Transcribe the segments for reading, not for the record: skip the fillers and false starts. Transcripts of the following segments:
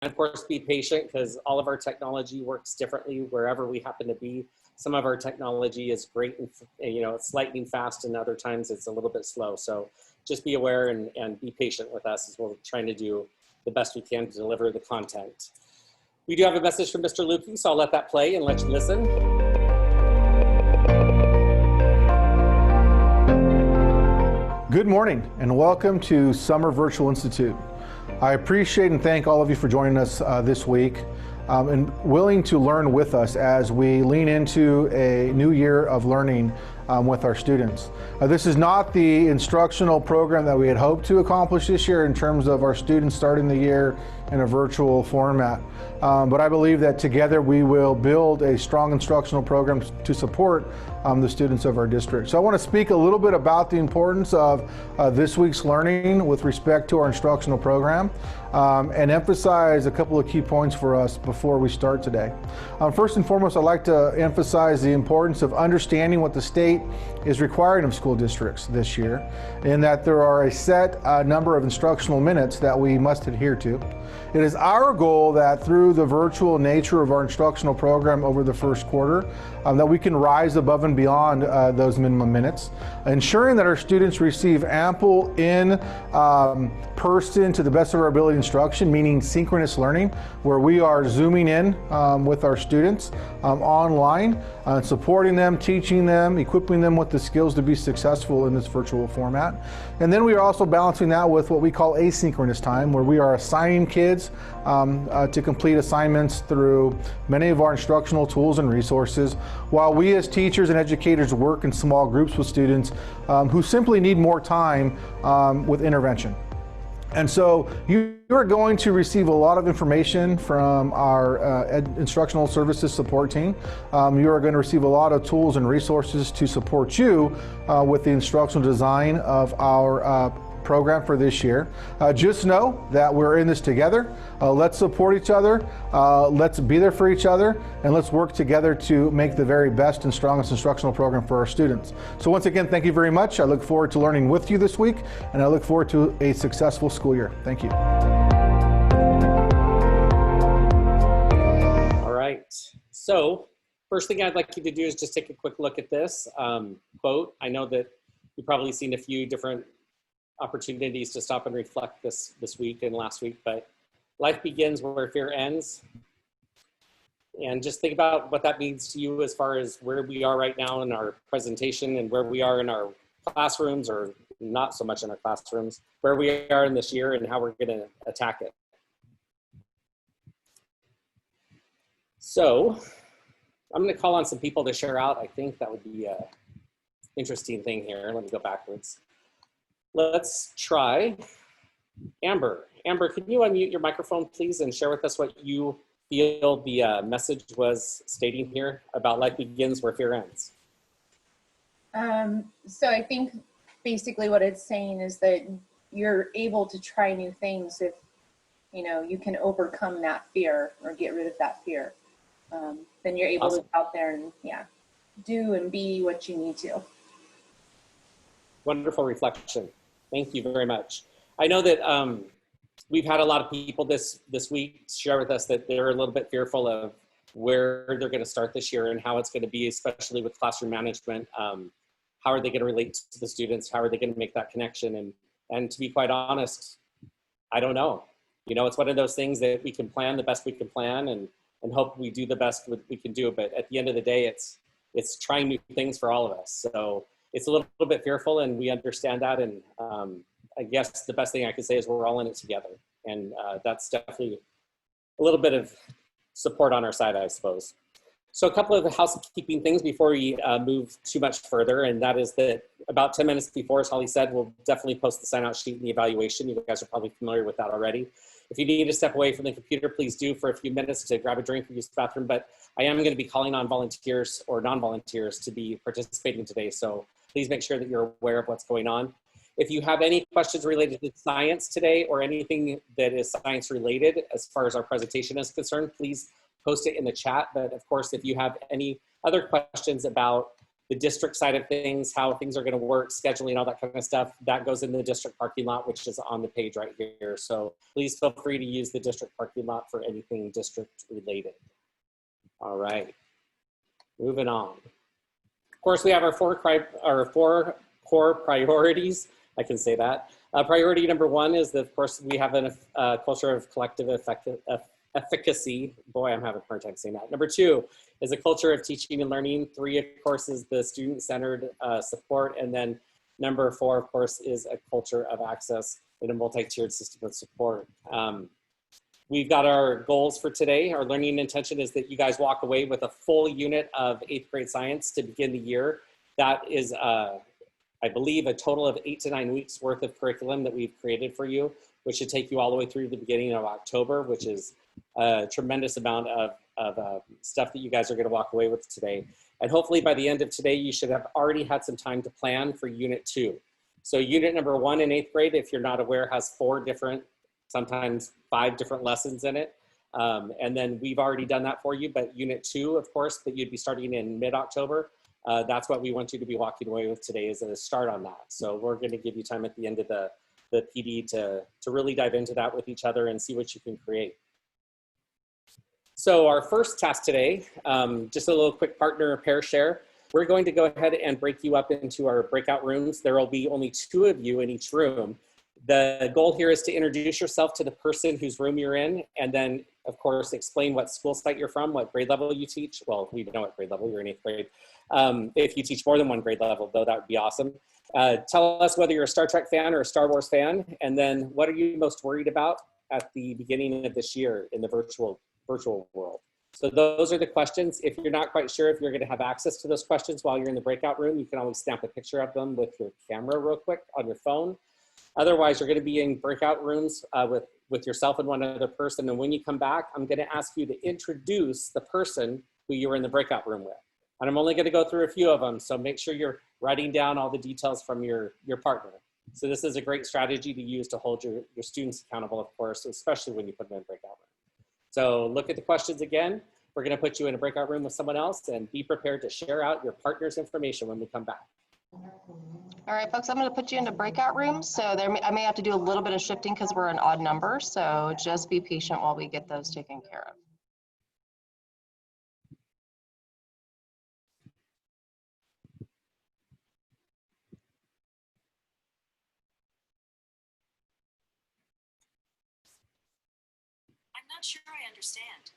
of course, be patient because all of our technology works differently wherever we happen to be. Some of our technology is great and, it's lightning fast, and other times it's a little bit slow. So just be aware and be patient with us as we're trying to do the best we can to deliver the content. We do have a message from Mr. Lukey, so I'll let that play and let you listen. Good morning and welcome to Summer Virtual Institute. I appreciate and thank all of you for joining us this week and willing to learn with us as we lean into a new year of learning with our students. This is not the instructional program that we had hoped to accomplish this year in terms of our students starting the year in a virtual format. But I believe that together we will build a strong instructional program to support the students of our district. So I want to speak a little bit about the importance of this week's learning with respect to our instructional program and emphasize a couple of key points for us before we start today. First and foremost, I'd like to emphasize the importance of understanding what the state is requiring of school districts this year, in that there are a set number of instructional minutes that we must adhere to. It is our goal that through the virtual nature of our instructional program over the first quarter, that we can rise above and beyond those minimum minutes, ensuring that our students receive ample in-person to the best of our ability instruction, meaning synchronous learning, where we are zooming in with our students online, supporting them, teaching them, equipping them with the skills to be successful in this virtual format. And then we are also balancing that with what we call asynchronous time, where we are assigning kids to complete assignments through many of our instructional tools and resources, while we as teachers and educators work in small groups with students who simply need more time with intervention. And so you are going to receive a lot of information from our instructional services support team. You are going to receive a lot of tools and resources to support you with the instructional design of our program for this year. Just know that we're in this together. Let's support each other. Let's be there for each other, and let's work together to make the very best and strongest instructional program for our students. So once again, thank you very much. I look forward to learning with you this week, and I look forward to a successful school year. Thank you. All right. So first thing I'd like you to do is just take a quick look at this quote. I know that you've probably seen a few different opportunities to stop and reflect this week and last week, but life begins where fear ends. And just think about what that means to you as far as where we are right now in our presentation and where we are in our classrooms, or not so much in our classrooms, where we are in this year and how we're going to attack it. So I'm going to call on some people to share out. I think that would be an interesting thing here. Let me go backwards. Let's try Amber. Amber, can you unmute your microphone, please, and share with us what you feel the message was stating here about life begins where fear ends? So I think basically what it's saying is that you're able to try new things if, you can overcome that fear or get rid of that fear. Then you're able to go out there and, do and be what you need to. Wonderful reflection. Thank you very much. I know that we've had a lot of people this week share with us that they're a little bit fearful of where they're going to start this year and how it's going to be, especially with classroom management. How are they going to relate to the students? How are they going to make that connection? And to be quite honest, I don't know. It's one of those things that we can plan the best we can plan and hope we do the best we can do. But at the end of the day, it's trying new things for all of us. So it's a little bit fearful, and we understand that. And I guess the best thing I could say is we're all in it together. And that's definitely a little bit of support on our side, I suppose. So a couple of the housekeeping things before we move too much further, and that is that about 10 minutes before, as Holly said, we'll definitely post the sign-out sheet and the evaluation. You guys are probably familiar with that already. If you need to step away from the computer, please do for a few minutes to grab a drink or use the bathroom. But I am going to be calling on volunteers or non-volunteers to be participating today. So please make sure that you're aware of what's going on. If you have any questions related to science today or anything that is science related as far as our presentation is concerned, please post it in the chat. But of course, if you have any other questions about the district side of things, how things are going to work, scheduling, all that kind of stuff, that goes in the district parking lot, which is on the page right here. So please feel free to use the district parking lot for anything district related. All right, moving on. Of course, we have our four core priorities. I can say that. Priority number one is that, of course, we have a culture of collective efficacy. Boy, I'm having a hard time saying that. Number two is a culture of teaching and learning. Three, of course, is the student-centered support. And then number four, of course, is a culture of access in a multi-tiered system of support. We've got our goals for today. Our learning intention is that you guys walk away with a full unit of 8th grade science to begin the year. That is, I believe, a total of 8 to 9 weeks worth of curriculum that we've created for you, which should take you all the way through the beginning of October, which is a tremendous amount of stuff that you guys are going to walk away with today. And hopefully by the end of today, you should have already had some time to plan for unit 2. So unit number 1 in 8th grade, if you're not aware, has 4 different, sometimes 5 different lessons in it. And then we've already done that for you, but unit 2, of course, that you'd be starting in mid-October, that's what we want you to be walking away with today, is a start on that. So we're going to give you time at the end of the PD to really dive into that with each other and see what you can create. So our first task today, just a little quick partner pair share. We're going to go ahead and break you up into our breakout rooms. There will be only 2 of you in each room. The goal here is to introduce yourself to the person whose room you're in, and then, of course, explain what school site you're from, what grade level you teach. Well, we know what grade level, you're in 8th grade. If you teach more than 1 grade level, though, that would be awesome. Tell us whether you're a Star Trek fan or a Star Wars fan, and then what are you most worried about at the beginning of this year in the virtual world. So those are the questions. If you're not quite sure if you're going to have access to those questions while you're in the breakout room, you can always snap a picture of them with your camera real quick on your phone. Otherwise, you're going to be in breakout rooms with yourself and one other person. And when you come back, I'm going to ask you to introduce the person who you were in the breakout room with. And I'm only going to go through a few of them. So make sure you're writing down all the details from your partner. So this is a great strategy to use to hold your students accountable, of course, especially when you put them in breakout room. So look at the questions again. We're going to put you in a breakout room with someone else, and be prepared to share out your partner's information when we come back. All right, folks, I'm going to put you into breakout rooms. So I may have to do a little bit of shifting because we're an odd number. So just be patient while we get those taken care of. I'm not sure I understand.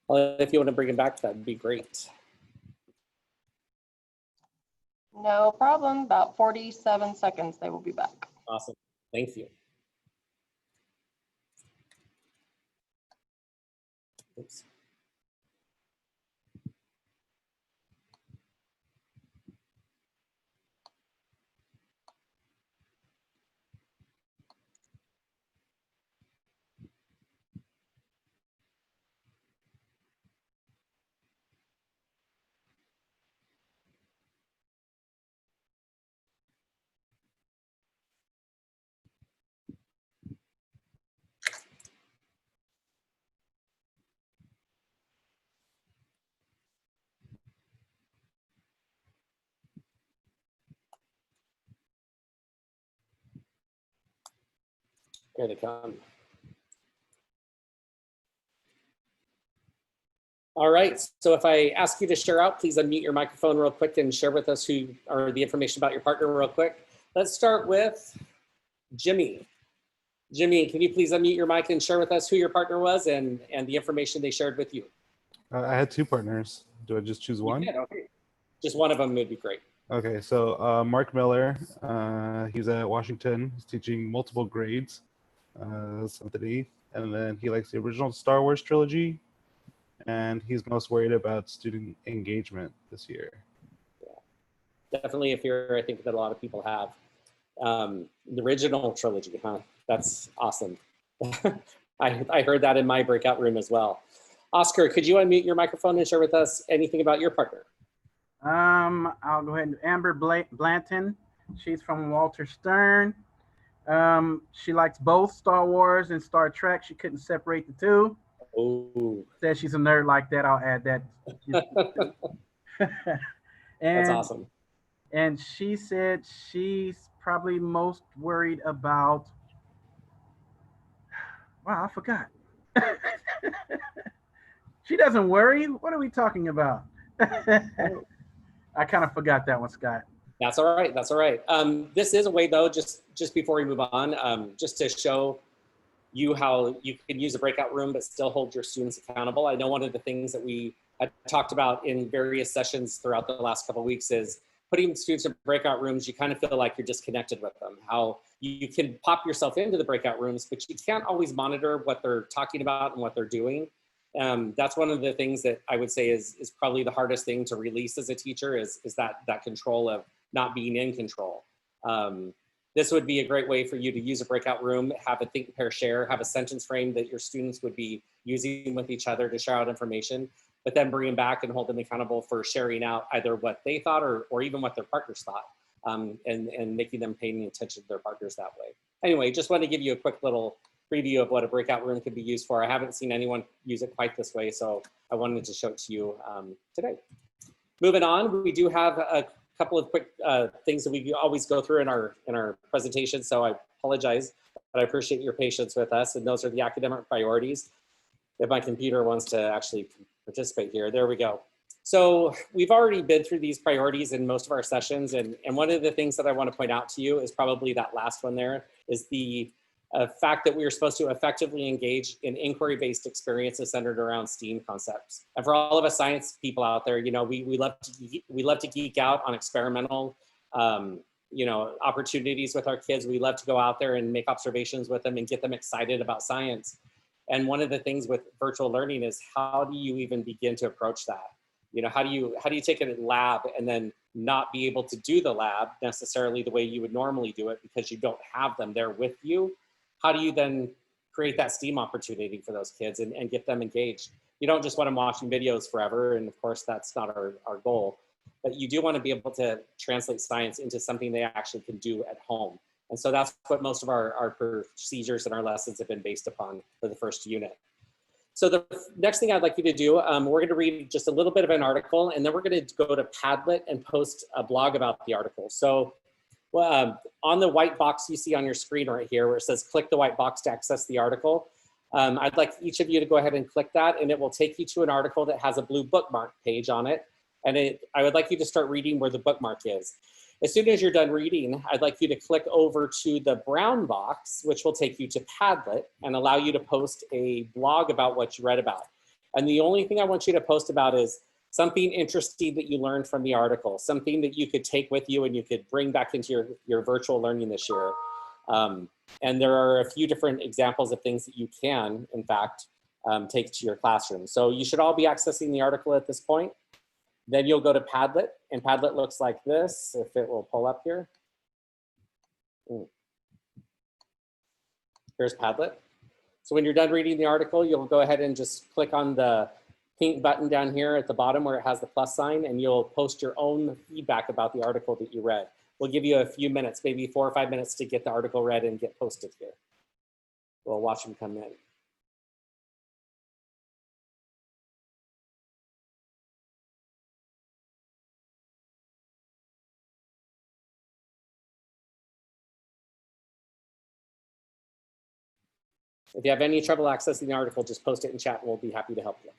If you want to bring them back, that'd be great. No problem. About 47 seconds, they will be back. Awesome. Thank you. Oops. Here they come. All right, so if I ask you to share out, please unmute your microphone real quick and share with us who or the information about your partner real quick. Let's start with Jimmy. Jimmy, can you please unmute your mic and share with us who your partner was and the information they shared with you? I had two partners. Do I just choose one? You did, okay. Just one of them would be great. Okay, so Mark Miller, he's at Washington. He's teaching multiple grades, 7th to 8th, and then he likes the original Star Wars trilogy, and he's most worried about student engagement this year. Yeah. Definitely a fear I think that a lot of people have. The original trilogy, huh? That's awesome. I heard that in my breakout room as well. Oscar, could you unmute your microphone and share with us anything about your partner? I'll go ahead and Amber Blanton. She's from Walter Stern. She likes both Star Wars and Star Trek. She couldn't separate the two. Oh, Says she's a nerd like that. I'll add that. that's awesome. And she said she's probably most worried about, wow, I forgot. She doesn't worry. What are we talking about? I kind of forgot that one, Scott. That's all right. That's all right. This is a way, though, just before we move on, just to show you how you can use a breakout room but still hold your students accountable. I know one of the things that we had talked about in various sessions throughout the last couple of weeks is putting students in breakout rooms. You kind of feel like you're disconnected with them. How you can pop yourself into the breakout rooms, but you can't always monitor what they're talking about and what they're doing. That's one of the things that I would say is probably the hardest thing to release as a teacher is that control of not being in control. This would be a great way for you to use a breakout room, have a think, pair, share, have a sentence frame that your students would be using with each other to share out information, but then bring them back and hold them accountable for sharing out either what they thought or even what their partners thought, and making them paying attention to their partners that way. Anyway, just want to give you a quick little preview of what a breakout room could be used for. I haven't seen anyone use it quite this way, so I wanted to show it to you today. Moving on, we do have a couple of quick things that we always go through in our presentation, so I apologize, but I appreciate your patience with us, and those are the academic priorities. If my computer wants to actually participate here, there we go. So we've already been through these priorities in most of our sessions, and one of the things that I want to point out to you is probably that last one there, is the fact that we are supposed to effectively engage in inquiry-based experiences centered around STEAM concepts. And for all of us science people out there, you know, we love to geek out on experimental, you know, opportunities with our kids. We love to go out there and make observations with them and get them excited about science. And one of the things with virtual learning is how do you even begin to approach that? You know, how do you take a lab and then not be able to do the lab necessarily the way you would normally do it because you don't have them there with you? How do you then create that STEAM opportunity for those kids and get them engaged? You don't just want them watching videos forever, and of course that's not our goal, but you do want to be able to translate science into something they actually can do at home. And so that's what most of our procedures and our lessons have been based upon for the first unit. So the next thing I'd like you to do, we're going to read just a little bit of an article, and then we're going to go to Padlet and post a blog about the article. So on the white box you see on your screen right here where it says click the white box to access the article, I'd like each of you to go ahead and click that, and it will take you to an article that has a blue bookmark page on it. And I would like you to start reading where the bookmark is. As soon as you're done reading, I'd like you to click over to the brown box, which will take you to Padlet and allow you to post a blog about what you read about. And the only thing I want you to post about is something interesting that you learned from the article, something that you could take with you and you could bring back into your virtual learning this year. And there are a few different examples of things that you can, in fact, take to your classroom. So you should all be accessing the article at this point. Then you'll go to Padlet, and Padlet looks like this, if it will pull up here. Here's Padlet. So when you're done reading the article, you'll go ahead and just click on the pink button down here at the bottom where it has the plus sign, and you'll post your own feedback about the article that you read. We'll give you a few minutes, maybe 4 or 5 minutes to get the article read and get posted here. We'll watch them come in. If you have any trouble accessing the article, just post it in chat and we'll be happy to help you.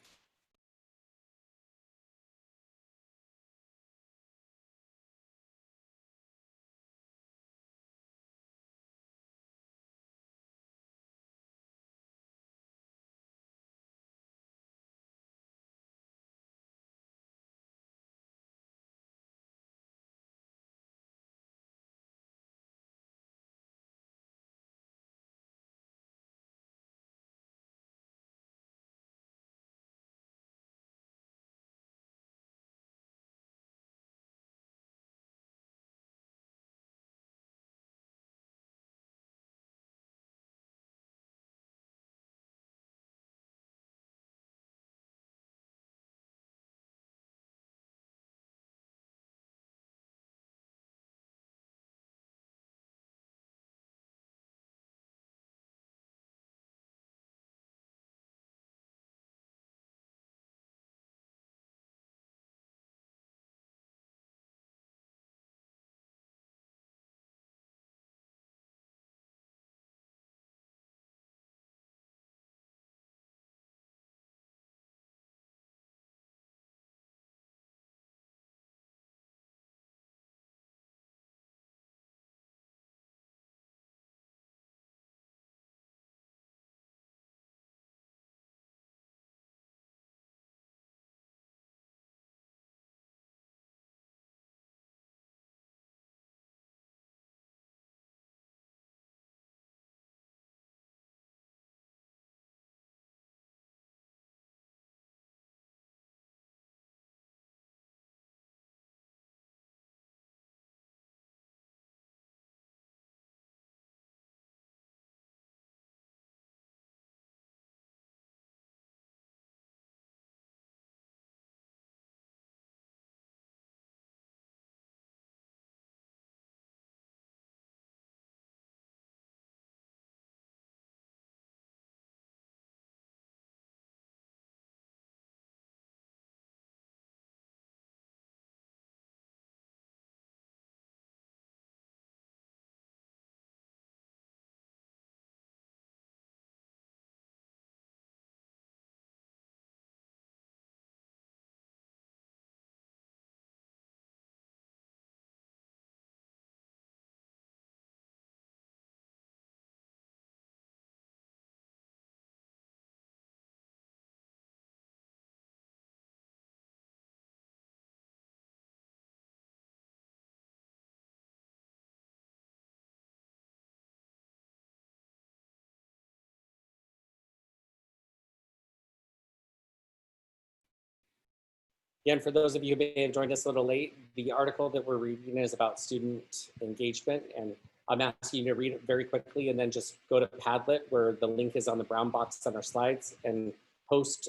Again, for those of you who may have joined us a little late, the article that we're reading is about student engagement, and I'm asking you to read it very quickly and then just go to Padlet where the link is on the brown box on our slides and post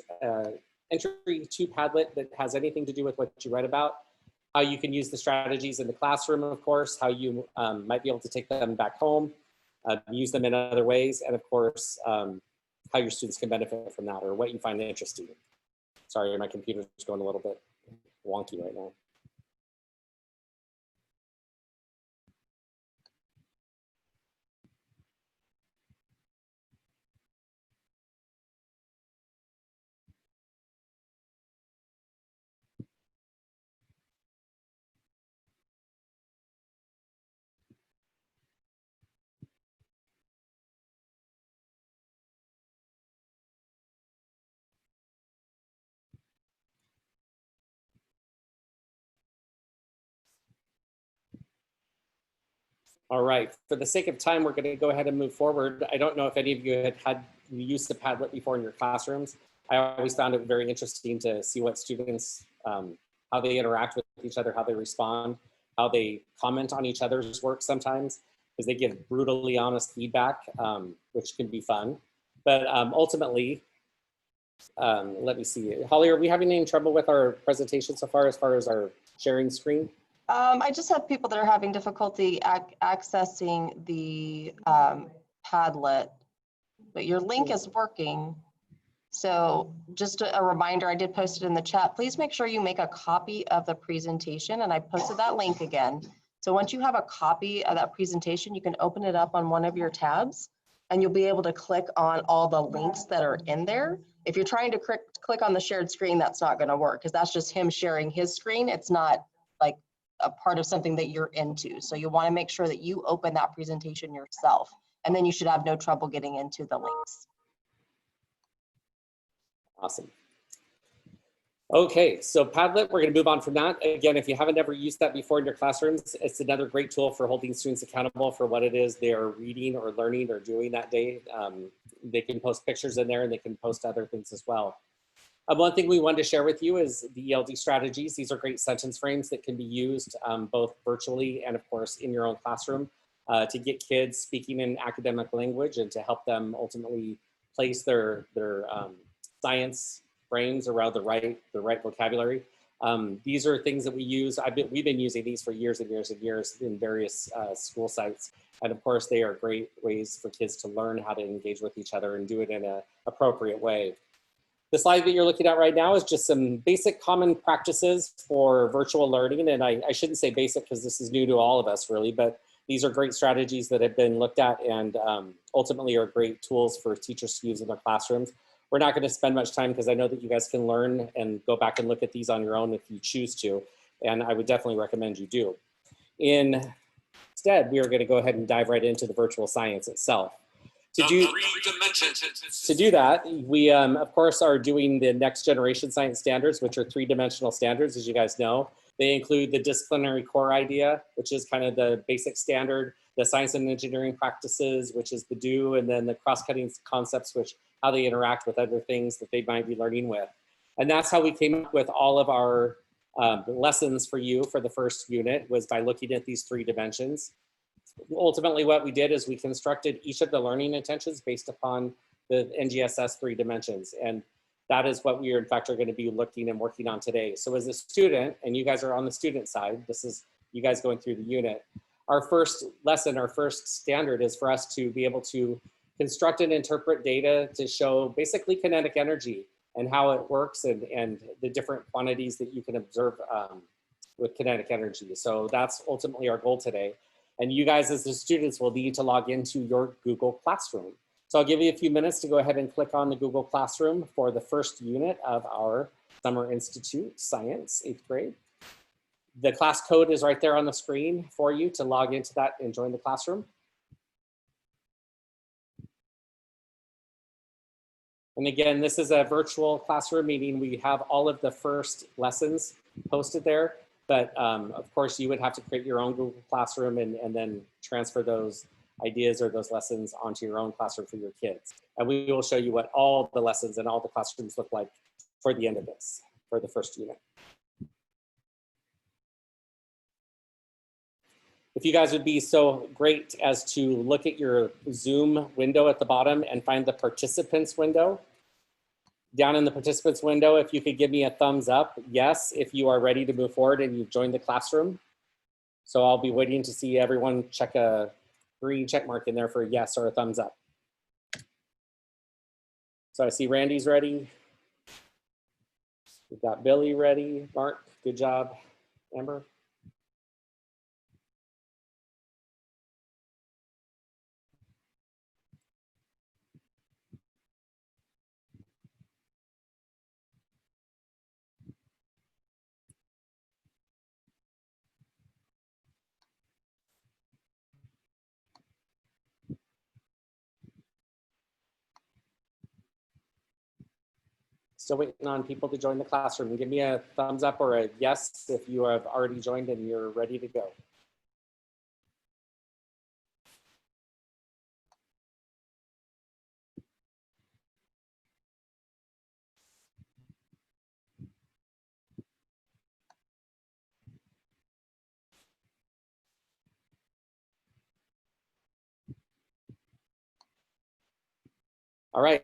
entry to Padlet that has anything to do with what you read about, how you can use the strategies in the classroom, of course, how you might be able to take them back home, use them in other ways, and of course, how your students can benefit from that or what you find interesting. Sorry, my computer's going a little bit wonky right now. All right, for the sake of time, we're going to go ahead and move forward. I don't know if any of you had used the Padlet before in your classrooms. I always found it very interesting to see what students, how they interact with each other, how they respond, how they comment on each other's work sometimes, because they give brutally honest feedback, which can be fun. But ultimately, let me see. Holly, are we having any trouble with our presentation so far as our sharing screen? I just have people that are having difficulty accessing the Padlet, but your link is working. So just a reminder, I did post it in the chat. Please make sure you make a copy of the presentation, and I posted that link again. So once you have a copy of that presentation, you can open it up on one of your tabs, and you'll be able to click on all the links that are in there. If you're trying to click on the shared screen, that's not going to work, because that's just him sharing his screen. It's not like a part of something that you're into. So you want to make sure that you open that presentation yourself, and then you should have no trouble getting into the links. Awesome. Okay, so Padlet, we're going to move on from that. Again, if you haven't ever used that before in your classrooms, it's another great tool for holding students accountable for what it is they are reading or learning or doing that day. They can post pictures in there, and they can post other things as well. One thing we wanted to share with you is the Eld Strategies. These are great sentence frames that can be used both virtually and, of course, in your own classroom to get kids speaking in academic language and to help them ultimately place their science frames around the right vocabulary. These are things that we use. We've been using these for years and years and years in various school sites. And of course, they are great ways for kids to learn how to engage with each other and do it in an appropriate way. The slide that you're looking at right now is just some basic common practices for virtual learning. And I shouldn't say basic because this is new to all of us really, but these are great strategies that have been looked at and ultimately are great tools for teachers to use in their classrooms. We're not going to spend much time because I know that you guys can learn and go back and look at these on your own if you choose to. And I would definitely recommend you do. Instead, we are going to go ahead and dive right into the virtual science itself. To do that, we of course are doing the next generation science standards, which are 3-dimensional standards, as you guys know. They include the disciplinary core idea, which is kind of the basic standard, the science and engineering practices, which is the do, and then the cross-cutting concepts, which how they interact with other things that they might be learning with. And that's how we came up with all of our lessons for you for the first unit, was by looking at these 3 dimensions. Ultimately, what we did is we constructed each of the learning intentions based upon the NGSS 3 dimensions. And that is what we are in fact are going to be looking and working on today. So as a student, and you guys are on the student side, this is you guys going through the unit. Our first lesson, our first standard is for us to be able to construct and interpret data to show basically kinetic energy and how it works and the different quantities that you can observe with kinetic energy. So that's ultimately our goal today. And you guys as the students will need to log into your Google Classroom. So I'll give you a few minutes to go ahead and click on the Google Classroom for the first unit of our Summer Institute Science, 8th grade. The class code is right there on the screen for you to log into that and join the classroom. And again, this is a virtual classroom meeting. We have all of the first lessons posted there, but of course you would have to create your own Google Classroom and then transfer those ideas or those lessons onto your own classroom for your kids. And we will show you what all the lessons and all the classrooms look like for the end of this, for the first unit. If you guys would be so great as to look at your Zoom window at the bottom and find the participants window. Down in the participants window, if you could give me a thumbs up, yes, if you are ready to move forward and you've joined the classroom. So I'll be waiting to see everyone check a green check mark in there for a yes or a thumbs up. So I see Randy's ready. We've got Billy ready. Mark, good job. Amber. Still waiting on people to join the classroom. Give me a thumbs up or a yes if you have already joined and you're ready to go. All right,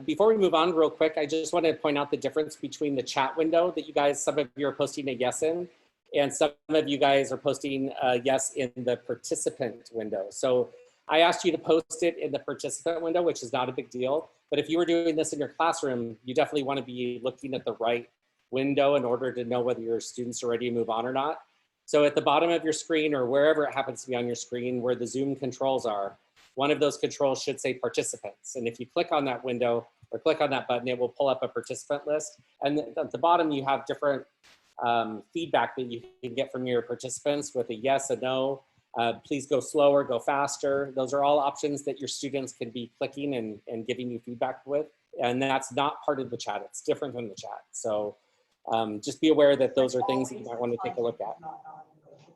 before we move on real quick, I just want to point out the difference between the chat window that you guys, some of you are posting a yes in, and some of you guys are posting a yes in the participant window. So I asked you to post it in the participant window, which is not a big deal. But if you were doing this in your classroom, you definitely want to be looking at the right window in order to know whether your students are ready to move on or not. So at the bottom of your screen, or wherever it happens to be on your screen, where the Zoom controls are, one of those controls should say participants. And if you click on that window or click on that button, it will pull up a participant list. And at the bottom, you have different feedback that you can get from your participants with a yes, a no, please go slower, go faster. Those are all options that your students can be clicking and giving you feedback with. And that's not part of the chat. It's different from the chat. So just be aware that those are things that you might want to take a look at.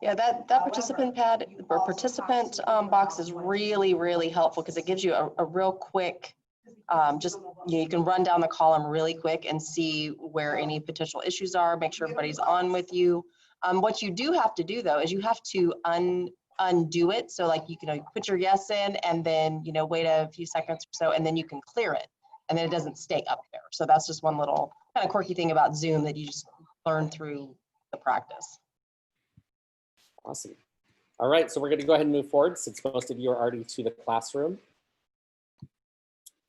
Yeah, that participant pad or participant box is really, really helpful because it gives you a real quick, just, you can run down the column really quick and see where any potential issues are, make sure everybody's on with you. What you do have to do though, is you have to undo it. So like you can put your yes in and then, wait a few seconds or so, and then you can clear it and then it doesn't stay up there. So that's just one little kind of quirky thing about Zoom that you just learn through the practice. Awesome. All right, so we're going to go ahead and move forward since most of you are already to the classroom.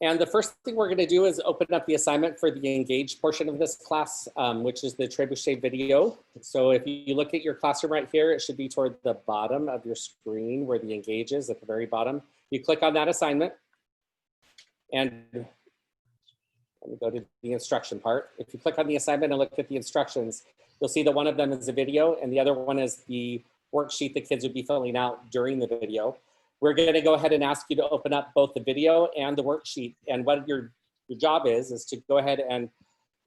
And the first thing we're going to do is open up the assignment for the engaged portion of this class, which is the trebuchet video. So if you look at your classroom right here, it should be toward the bottom of your screen where the engage is at the very bottom. You click on that assignment and let me go to the instruction part. If you click on the assignment and look at the instructions, you'll see that one of them is a video and the other one is the worksheet the kids would be filling out during the video. We're going to go ahead and ask you to open up both the video and the worksheet. And what your job is to go ahead and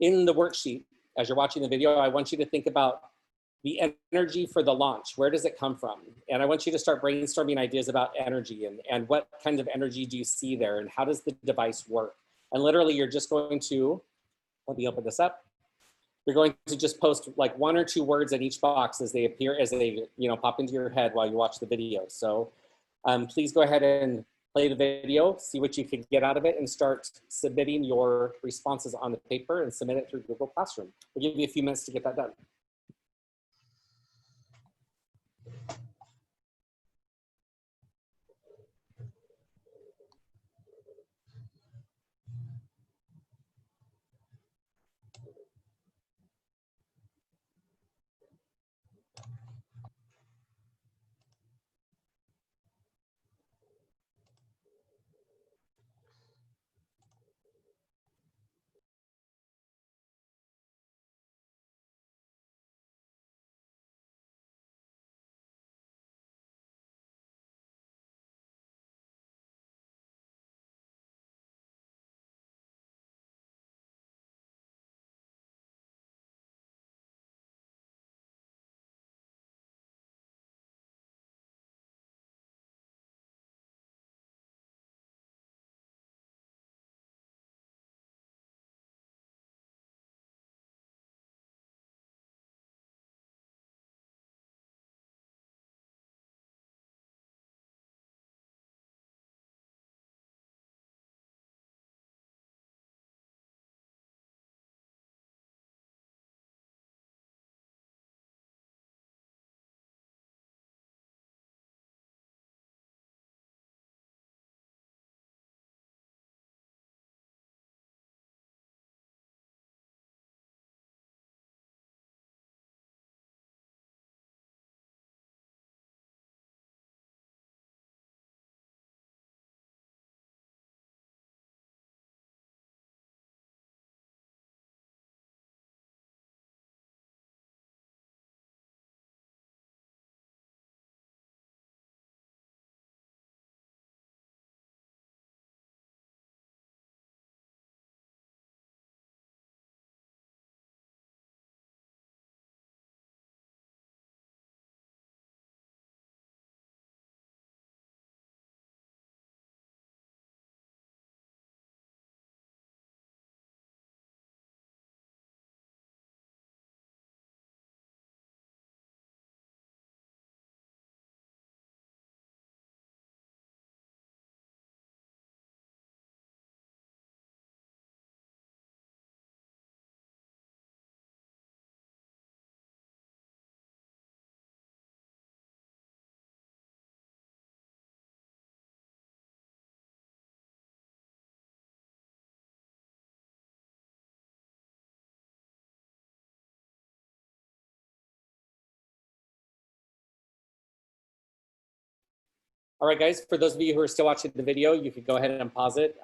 in the worksheet, as you're watching the video, I want you to think about the energy for the launch. Where does it come from? And I want you to start brainstorming ideas about energy and what kinds of energy do you see there and how does the device work? And literally you're just going to, let me open this up. You're going to just post like 1 or 2 words in each box as they appear, as they pop into your head while you watch the video. So please go ahead and play the video, see what you can get out of it, and start submitting your responses on the paper and submit it through Google Classroom. We'll give you a few minutes to get that done. All right, guys, for those of you who are still watching the video, you could go ahead and pause it.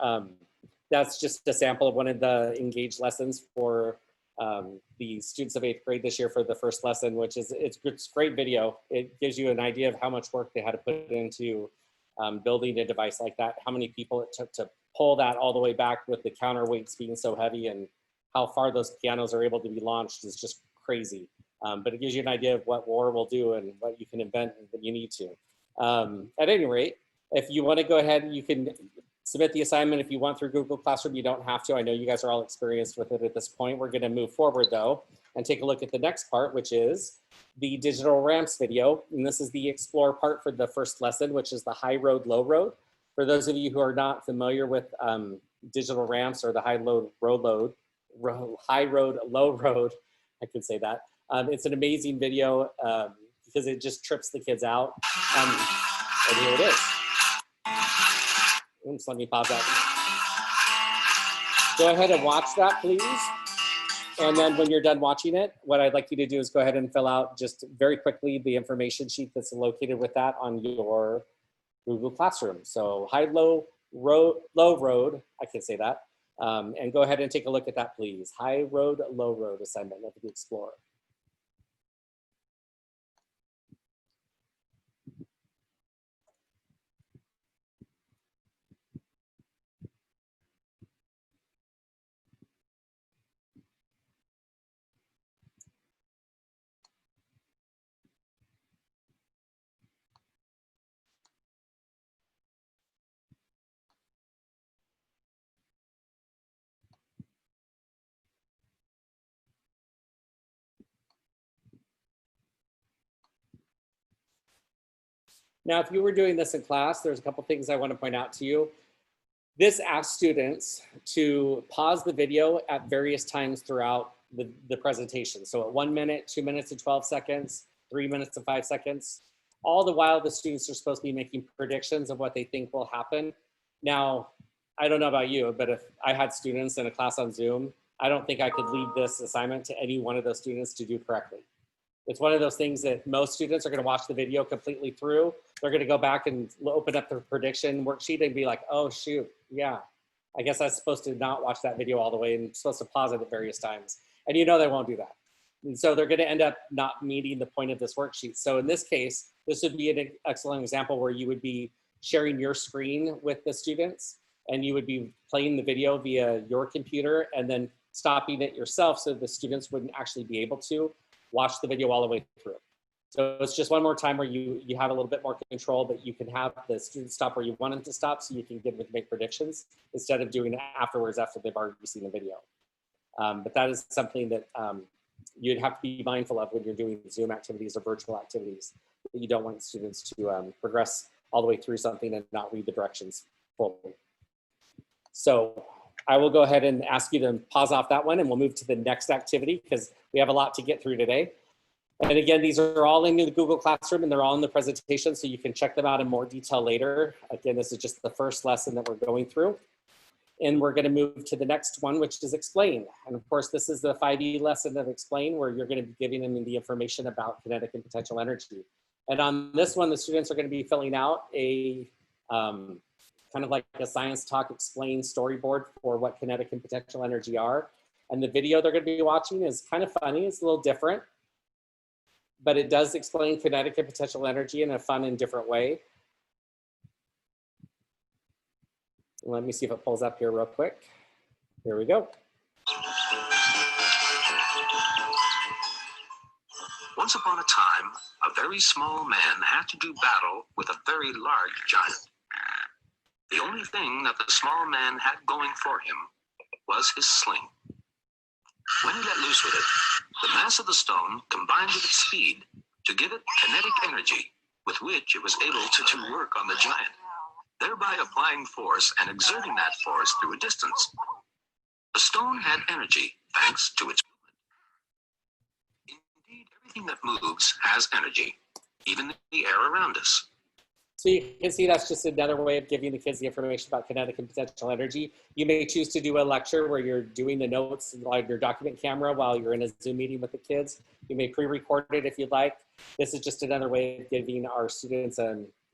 That's just a sample of one of the engaged lessons for the students of 8th grade this year for the first lesson, which is, it's great video. It gives you an idea of how much work they had to put into building a device like that, how many people it took to pull that all the way back with the counterweights being so heavy, and how far those pianos are able to be launched is just crazy. But it gives you an idea of what war will do and what you can invent when you need to. At any rate, if you want to go ahead, you can submit the assignment if you want through Google Classroom. You don't have to. I know you guys are all experienced with it at this point. We're going to move forward though and take a look at the next part, which is the digital ramps video. And this is the explore part for the first lesson, which is the high road, low road. For those of you who are not familiar with digital ramps or the high road, low road, I could say that. It's an amazing video because it just trips the kids out. And here it is. Oops, let me pause that. Go ahead and watch that, please. And then when you're done watching it, what I'd like you to do is go ahead and fill out just very quickly the information sheet that's located with that on your Google Classroom. So high, low road, I can say that. And go ahead and take a look at that, please. High road, low road assignment of the Explorer. Now, if you were doing this in class, there's a couple things I want to point out to you. This asks students to pause the video at various times throughout the presentation. So at 1 minute, 2 minutes and 12 seconds, 3 minutes and 5 seconds. All the while the students are supposed to be making predictions of what they think will happen. Now, I don't know about you, but if I had students in a class on Zoom, I don't think I could leave this assignment to any one of those students to do correctly. It's one of those things that most students are going to watch the video completely through. They're going to go back and open up their prediction worksheet and be like, oh, shoot, yeah, I guess I was supposed to not watch that video all the way and supposed to pause it at various times. And you know they won't do that. And so they're going to end up not meeting the point of this worksheet. So in this case, this would be an excellent example where you would be sharing your screen with the students and you would be playing the video via your computer and then stopping it yourself so the students wouldn't actually be able to watch the video all the way through. So it's just one more time where you have a little bit more control, but you can have the students stop where you want them to stop so you can get them to make predictions instead of doing it afterwards after they've already seen the video. But that is something that you'd have to be mindful of when you're doing Zoom activities or virtual activities. You don't want students to progress all the way through something and not read the directions fully. So I will go ahead and ask you to pause off that one and we'll move to the next activity because we have a lot to get through today. And again, these are all in the Google Classroom and they're all in the presentation so you can check them out in more detail later. Again, this is just the first lesson that we're going through. And we're gonna move to the next one, which is Explain. And of course, this is the 5E lesson of Explain where you're gonna be giving them the information about kinetic and potential energy. And on this one, the students are gonna be filling out a kind of like a science talk explain storyboard for what kinetic and potential energy are. And the video they're gonna be watching is kind of funny, it's a little different, but it does explain kinetic and potential energy in a fun and different way. Let me see if it pulls up here real quick. Here we go. Once upon a time, a very small man had to do battle with a very large giant. The only thing that the small man had going for him was his sling. When he let loose with it, the mass of the stone combined with its speed to give it kinetic energy with which it was able to work on the giant, thereby applying force and exerting that force through a distance. The stone had energy thanks to its movement. Indeed, everything that moves has energy, even the air around us. So you can see that's just another way of giving the kids the information about kinetic and potential energy. You may choose to do a lecture where you're doing the notes on your document camera while you're in a Zoom meeting with the kids. You may pre-record it if you'd like. This is just another way of giving our students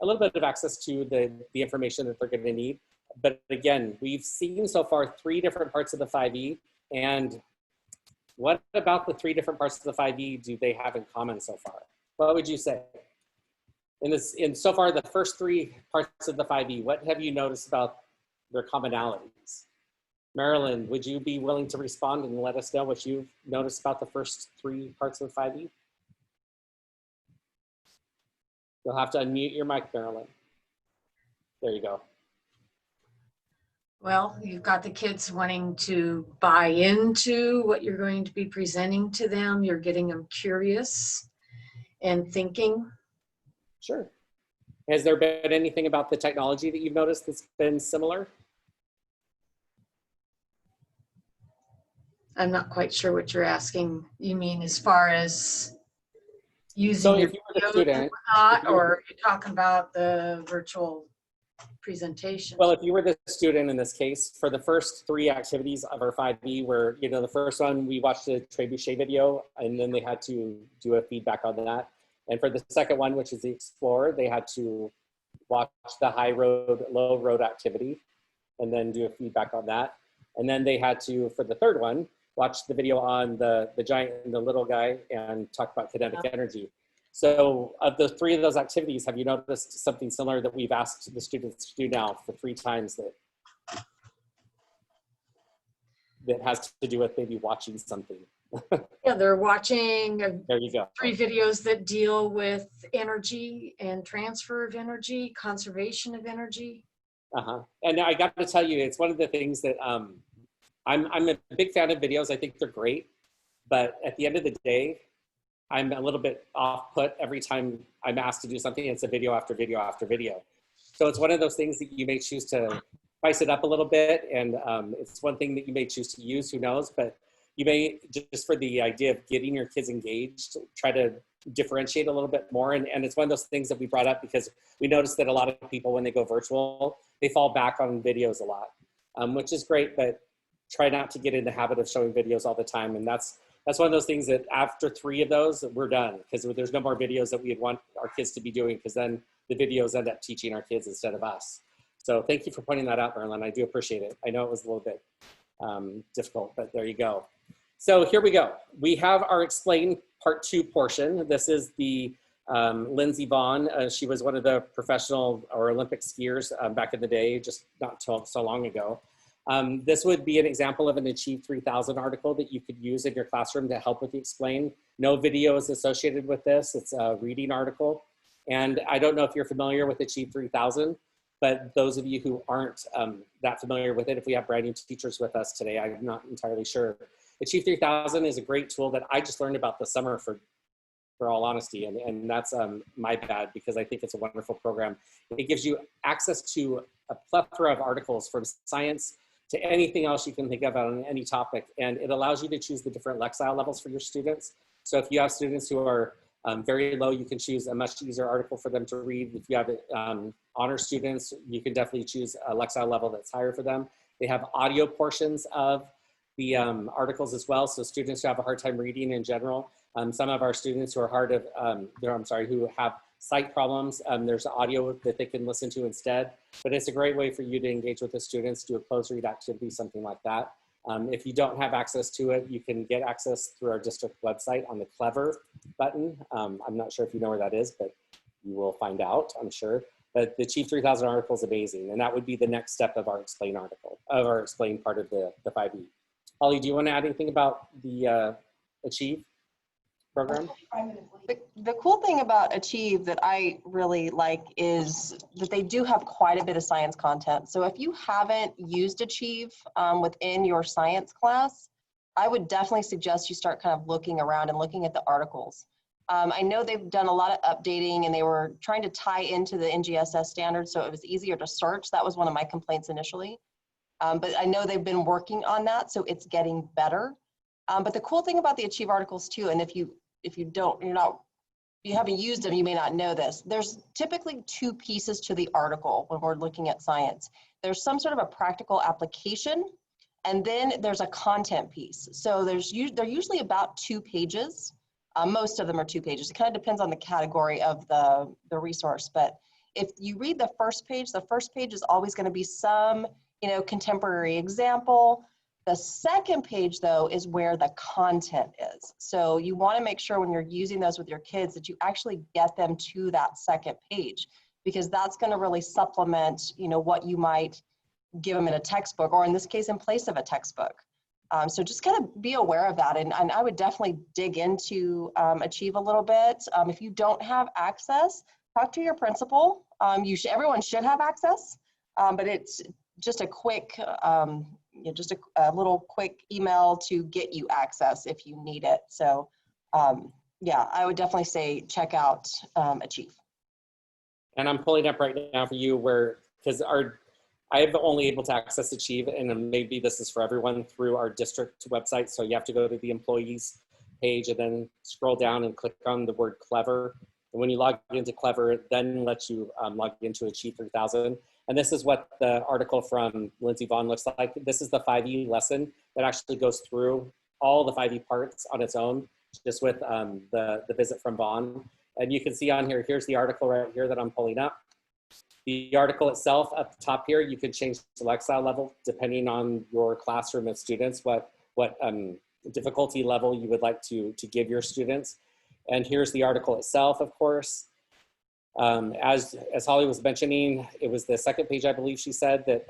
a little bit of access to the information that they're going to need. But again, we've seen so far 3 different parts of the 5E, and what about the 3 different parts of the 5E do they have in common so far? What would you say? In so far, the first 3 parts of the 5E, what have you noticed about their commonalities? Marilyn, would you be willing to respond and let us know what you've noticed about the first 3 parts of the 5E? You'll have to unmute your mic, Marilyn. There you go. Well, you've got the kids wanting to buy into what you're going to be presenting to them. You're getting them curious and thinking. Sure. Has there been anything about the technology that you've noticed that's been similar? I'm not quite sure what you're asking. You mean as far as using So your if you were the videos student, and whatnot, or you're talking about the virtual presentation? well, if you were the student in this case, for the first 3 activities of our 5E, where, you know, the first one, we watched the Trebuchet video, and then they had to do a feedback on that. And for the second one, which is the Explorer, they had to watch the high road, low road activity, and then do a feedback on that. And then they had to, for the third one, watch the video on the giant and the little guy and talk about kinetic energy. So of the 3 of those activities, have you noticed something similar that we've asked the students to do now for 3 times that has to do with maybe watching something? Yeah, they're watching There you go. 3 videos that deal with energy and transfer of energy, conservation of energy. And I got to tell you, it's one of the things that I'm a big fan of videos. I think they're great, but at the end of the day, I'm a little bit off put every time I'm asked to do something. It's a video after video after video. So it's one of those things that you may choose to spice it up a little bit. And it's one thing that you may choose to use, who knows, but you may, just for the idea of getting your kids engaged, try to differentiate a little bit more. And it's one of those things that we brought up because we noticed that a lot of people, when they go virtual, they fall back on videos a lot, which is great, but try not to get in the habit of showing videos all the time. And that's one of those things that after 3 of those, we're done, because there's no more videos that we'd want our kids to be doing, because then the videos end up teaching our kids instead of us. So thank you for pointing that out, Marilyn. I do appreciate it. I know it was a little bit difficult, but there you go. So here we go. We have our Explain Part 2 portion. This is the Lindsey Vaughn. She was one of the professional or Olympic skiers back in the day, just not so long ago. This would be an example of an Achieve 3000 article that you could use in your classroom to help with the Explain. No video is associated with this. It's a reading article. And I don't know if you're familiar with Achieve 3000, but those of you who aren't that familiar with it, if we have brand new teachers with us today, I'm not entirely sure. Achieve 3000 is a great tool that I just learned about this summer, for all honesty, and that's my bad, because I think it's a wonderful program. It gives you access to a plethora of articles, from science to anything else you can think of on any topic, and it allows you to choose the different Lexile levels for your students. So if you have students who are very low, you can choose a much easier article for them to read. If you have honor students, you can definitely choose a Lexile level that's higher for them. They have audio portions of the articles as well, so students who have a hard time reading in general. Some of our students who are who have sight problems, there's audio that they can listen to instead, but it's a great way for you to engage with the students, do a close read activity, something like that. If you don't have access to it, you can get access through our district website on the Clever button. I'm not sure if you know where that is, but you will find out, I'm sure. But the Achieve 3000 article is amazing, and that would be the next step of our Explain article, of our Explain part of the 5E. Holly, do you want to add anything about the Achieve program? The cool thing about Achieve that I really like is that they do have quite a bit of science content. So if you haven't used Achieve within your science class, I would definitely suggest you start kind of looking around and looking at the articles. I know they've done a lot of updating, and they were trying to tie into the NGSS standards, so it was easier to search. That was one of my complaints initially. But I know they've been working on that, so it's getting better. But the cool thing about the Achieve articles too, and if you haven't used them, you may not know this. There's typically 2 pieces to the article when we're looking at science. There's some sort of a practical application, and then there's a content piece. So they're usually about 2 pages. Most of them are 2 pages. It kind of depends on the category of the resource, but if you read the first page is always going to be some, contemporary example. The second page, though, is where the content is. So you want to make sure when you're using those with your kids that you actually get them to that second page, because that's going to really supplement, what you might give them in a textbook, or in this case, in place of a textbook. So just kind of be aware of that. And I would definitely dig into Achieve a little bit. If you don't have access, talk to your principal. Everyone should have access, but it's just a quick, just a little quick email to get you access if you need it. So yeah, I would definitely say check out Achieve. And I'm pulling up right now for you because I'm only able to access Achieve, and maybe this is for everyone, through our district website. So you have to go to the employees page and then scroll down and click on the word Clever. And when you log into Clever, it then lets you log into Achieve 3000. And this is what the article from Lindsey Vaughn looks like. This is the 5E lesson that actually goes through all the 5E parts on its own, just with the visit from Vaughn. And you can see on here, here's the article right here that I'm pulling up. The article itself up top here, you can change the Lexile level depending on your classroom of students, what difficulty level you would like to give your students. And here's the article itself, of course. As Holly was mentioning, it was the second page, I believe she said, that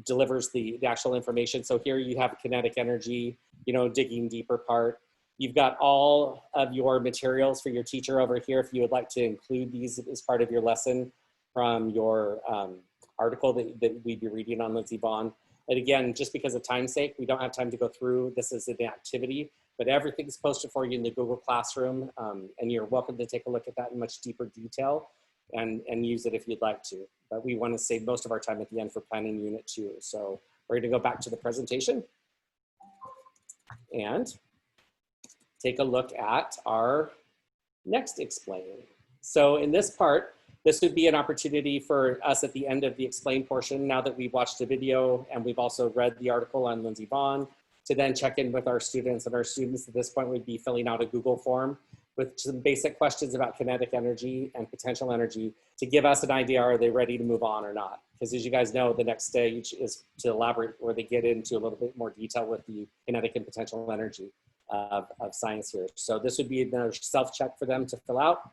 delivers the actual information. So here you have kinetic energy, digging deeper part. You've got all of your materials for your teacher over here if you would like to include these as part of your lesson from your article that we'd be reading on Lindsey Vaughn. And again, just because of time's sake, we don't have time to go through this as an activity, but everything's posted for you in the Google Classroom, and you're welcome to take a look at that in much deeper detail and use it if you'd like to. But we want to save most of our time at the end for planning unit 2. So we're going to go back to the presentation and take a look at our next explain. So in this part, this would be an opportunity for us at the end of the explain portion, now that we've watched the video and we've also read the article on Lindsey Vaughn, to then check in with our students. And our students at this point would be filling out a Google form with some basic questions about kinetic energy and potential energy to give us an idea, are they ready to move on or not? Because as you guys know, the next stage is to elaborate, where they get into a little bit more detail with the kinetic and potential energy of science here. So this would be another self-check for them to fill out.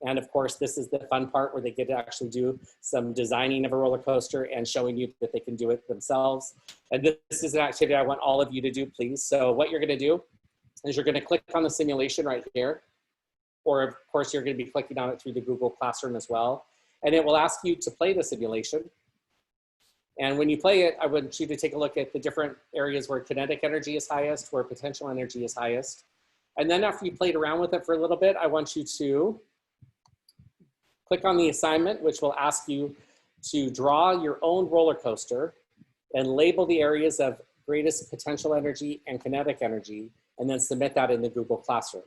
And of course, this is the fun part where they get to actually do some designing of a roller coaster and showing you that they can do it themselves. And this is an activity I want all of you to do, please. So what you're gonna do is you're gonna click on the simulation right here, or of course, you're gonna be clicking on it through the Google Classroom as well. And it will ask you to play the simulation. And when you play it, I want you to take a look at the different areas where kinetic energy is highest, where potential energy is highest. And then after you played around with it for a little bit, I want you to click on the assignment, which will ask you to draw your own roller coaster and label the areas of greatest potential energy and kinetic energy, and then submit that in the Google Classroom.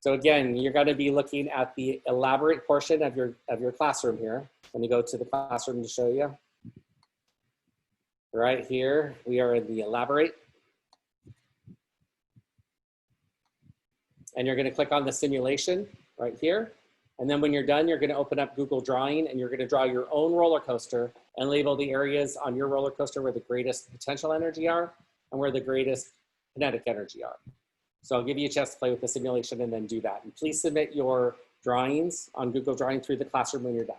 So again, you're going to be looking at the elaborate portion of your classroom here. Let me go to the classroom to show you. Right here, we are in the elaborate. And you're going to click on the simulation right here. And then when you're done, you're going to open up Google Drawing and you're going to draw your own roller coaster and label the areas on your roller coaster where the greatest potential energy are and where the greatest kinetic energy are. So I'll give you a chance to play with the simulation and then do that. And please submit your drawings on Google Drawing through the classroom when you're done.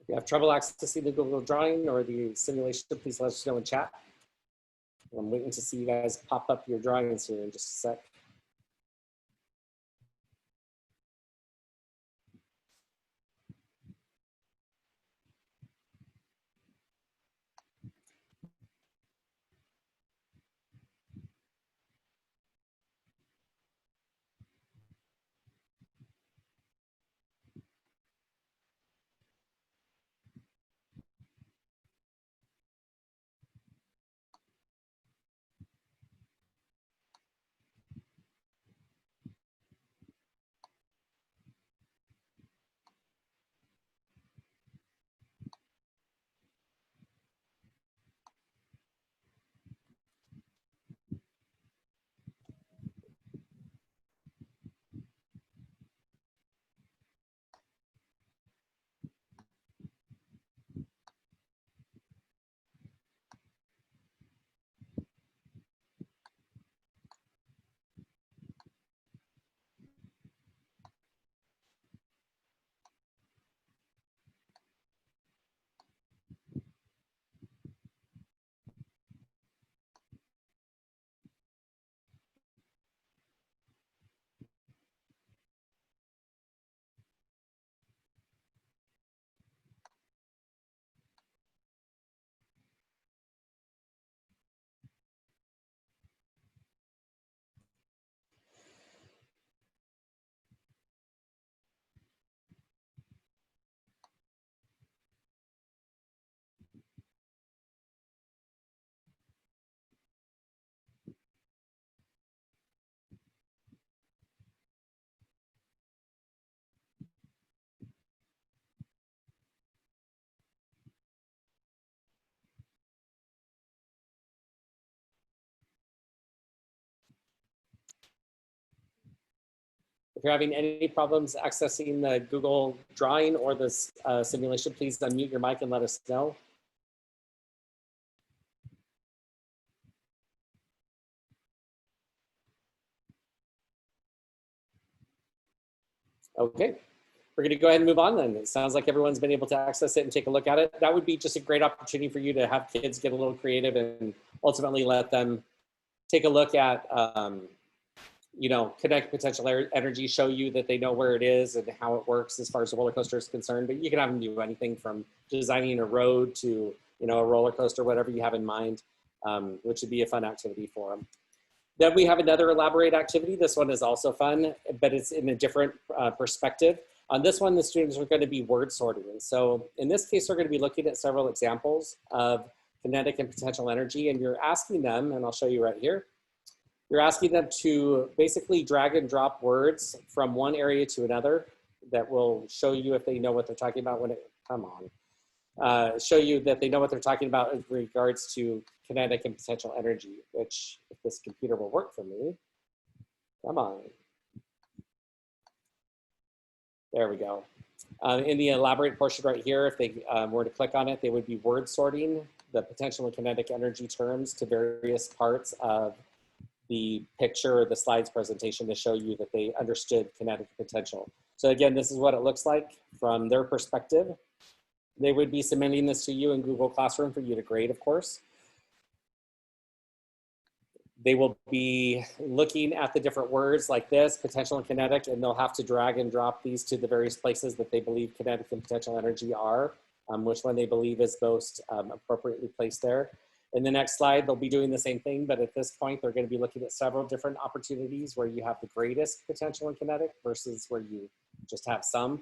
If you have trouble accessing the Google Drawing or the simulation, please let us know in chat. I'm waiting to see you guys pop up your drawings here in just a sec. If you're having any problems accessing the Google Drawing or this simulation, please unmute your mic and let us know. Okay, we're going to go ahead and move on then. It sounds like everyone's been able to access it and take a look at it. That would be just a great opportunity for you to have kids get a little creative and ultimately let them take a look at you know, kinetic potential energy, show you that they know where it is and how it works as far as a roller coaster is concerned. But you can have them do anything from designing a road to, you know, a roller coaster, whatever you have in mind, which would be a fun activity for them. Then we have another elaborate activity. This one is also fun, but it's in a different perspective. On this one, the students are going to be word sorting. And so in this case, we're going to be looking at several examples of kinetic and potential energy, and you're asking them, and I'll show you right here, you're asking them to basically drag and drop words from one area to another that will show you if they know what they're talking about when it, come on, show you that they know what they're talking about in regards to kinetic and potential energy, which if this computer will work for me, come on. There we go. In the elaborate portion right here, if they were to click on it, they would be word sorting the potential and kinetic energy terms to various parts of the picture or the slides presentation to show you that they understood kinetic potential. So again, this is what it looks like from their perspective. They would be submitting this to you in Google Classroom for you to grade, of course. They will be looking at the different words like this, potential and kinetic, and they'll have to drag and drop these to the various places that they believe kinetic and potential energy are, which one they believe is most appropriately placed there. In the next slide, they'll be doing the same thing, but at this point, they're going to be looking at several different opportunities where you have the greatest potential and kinetic versus where you just have some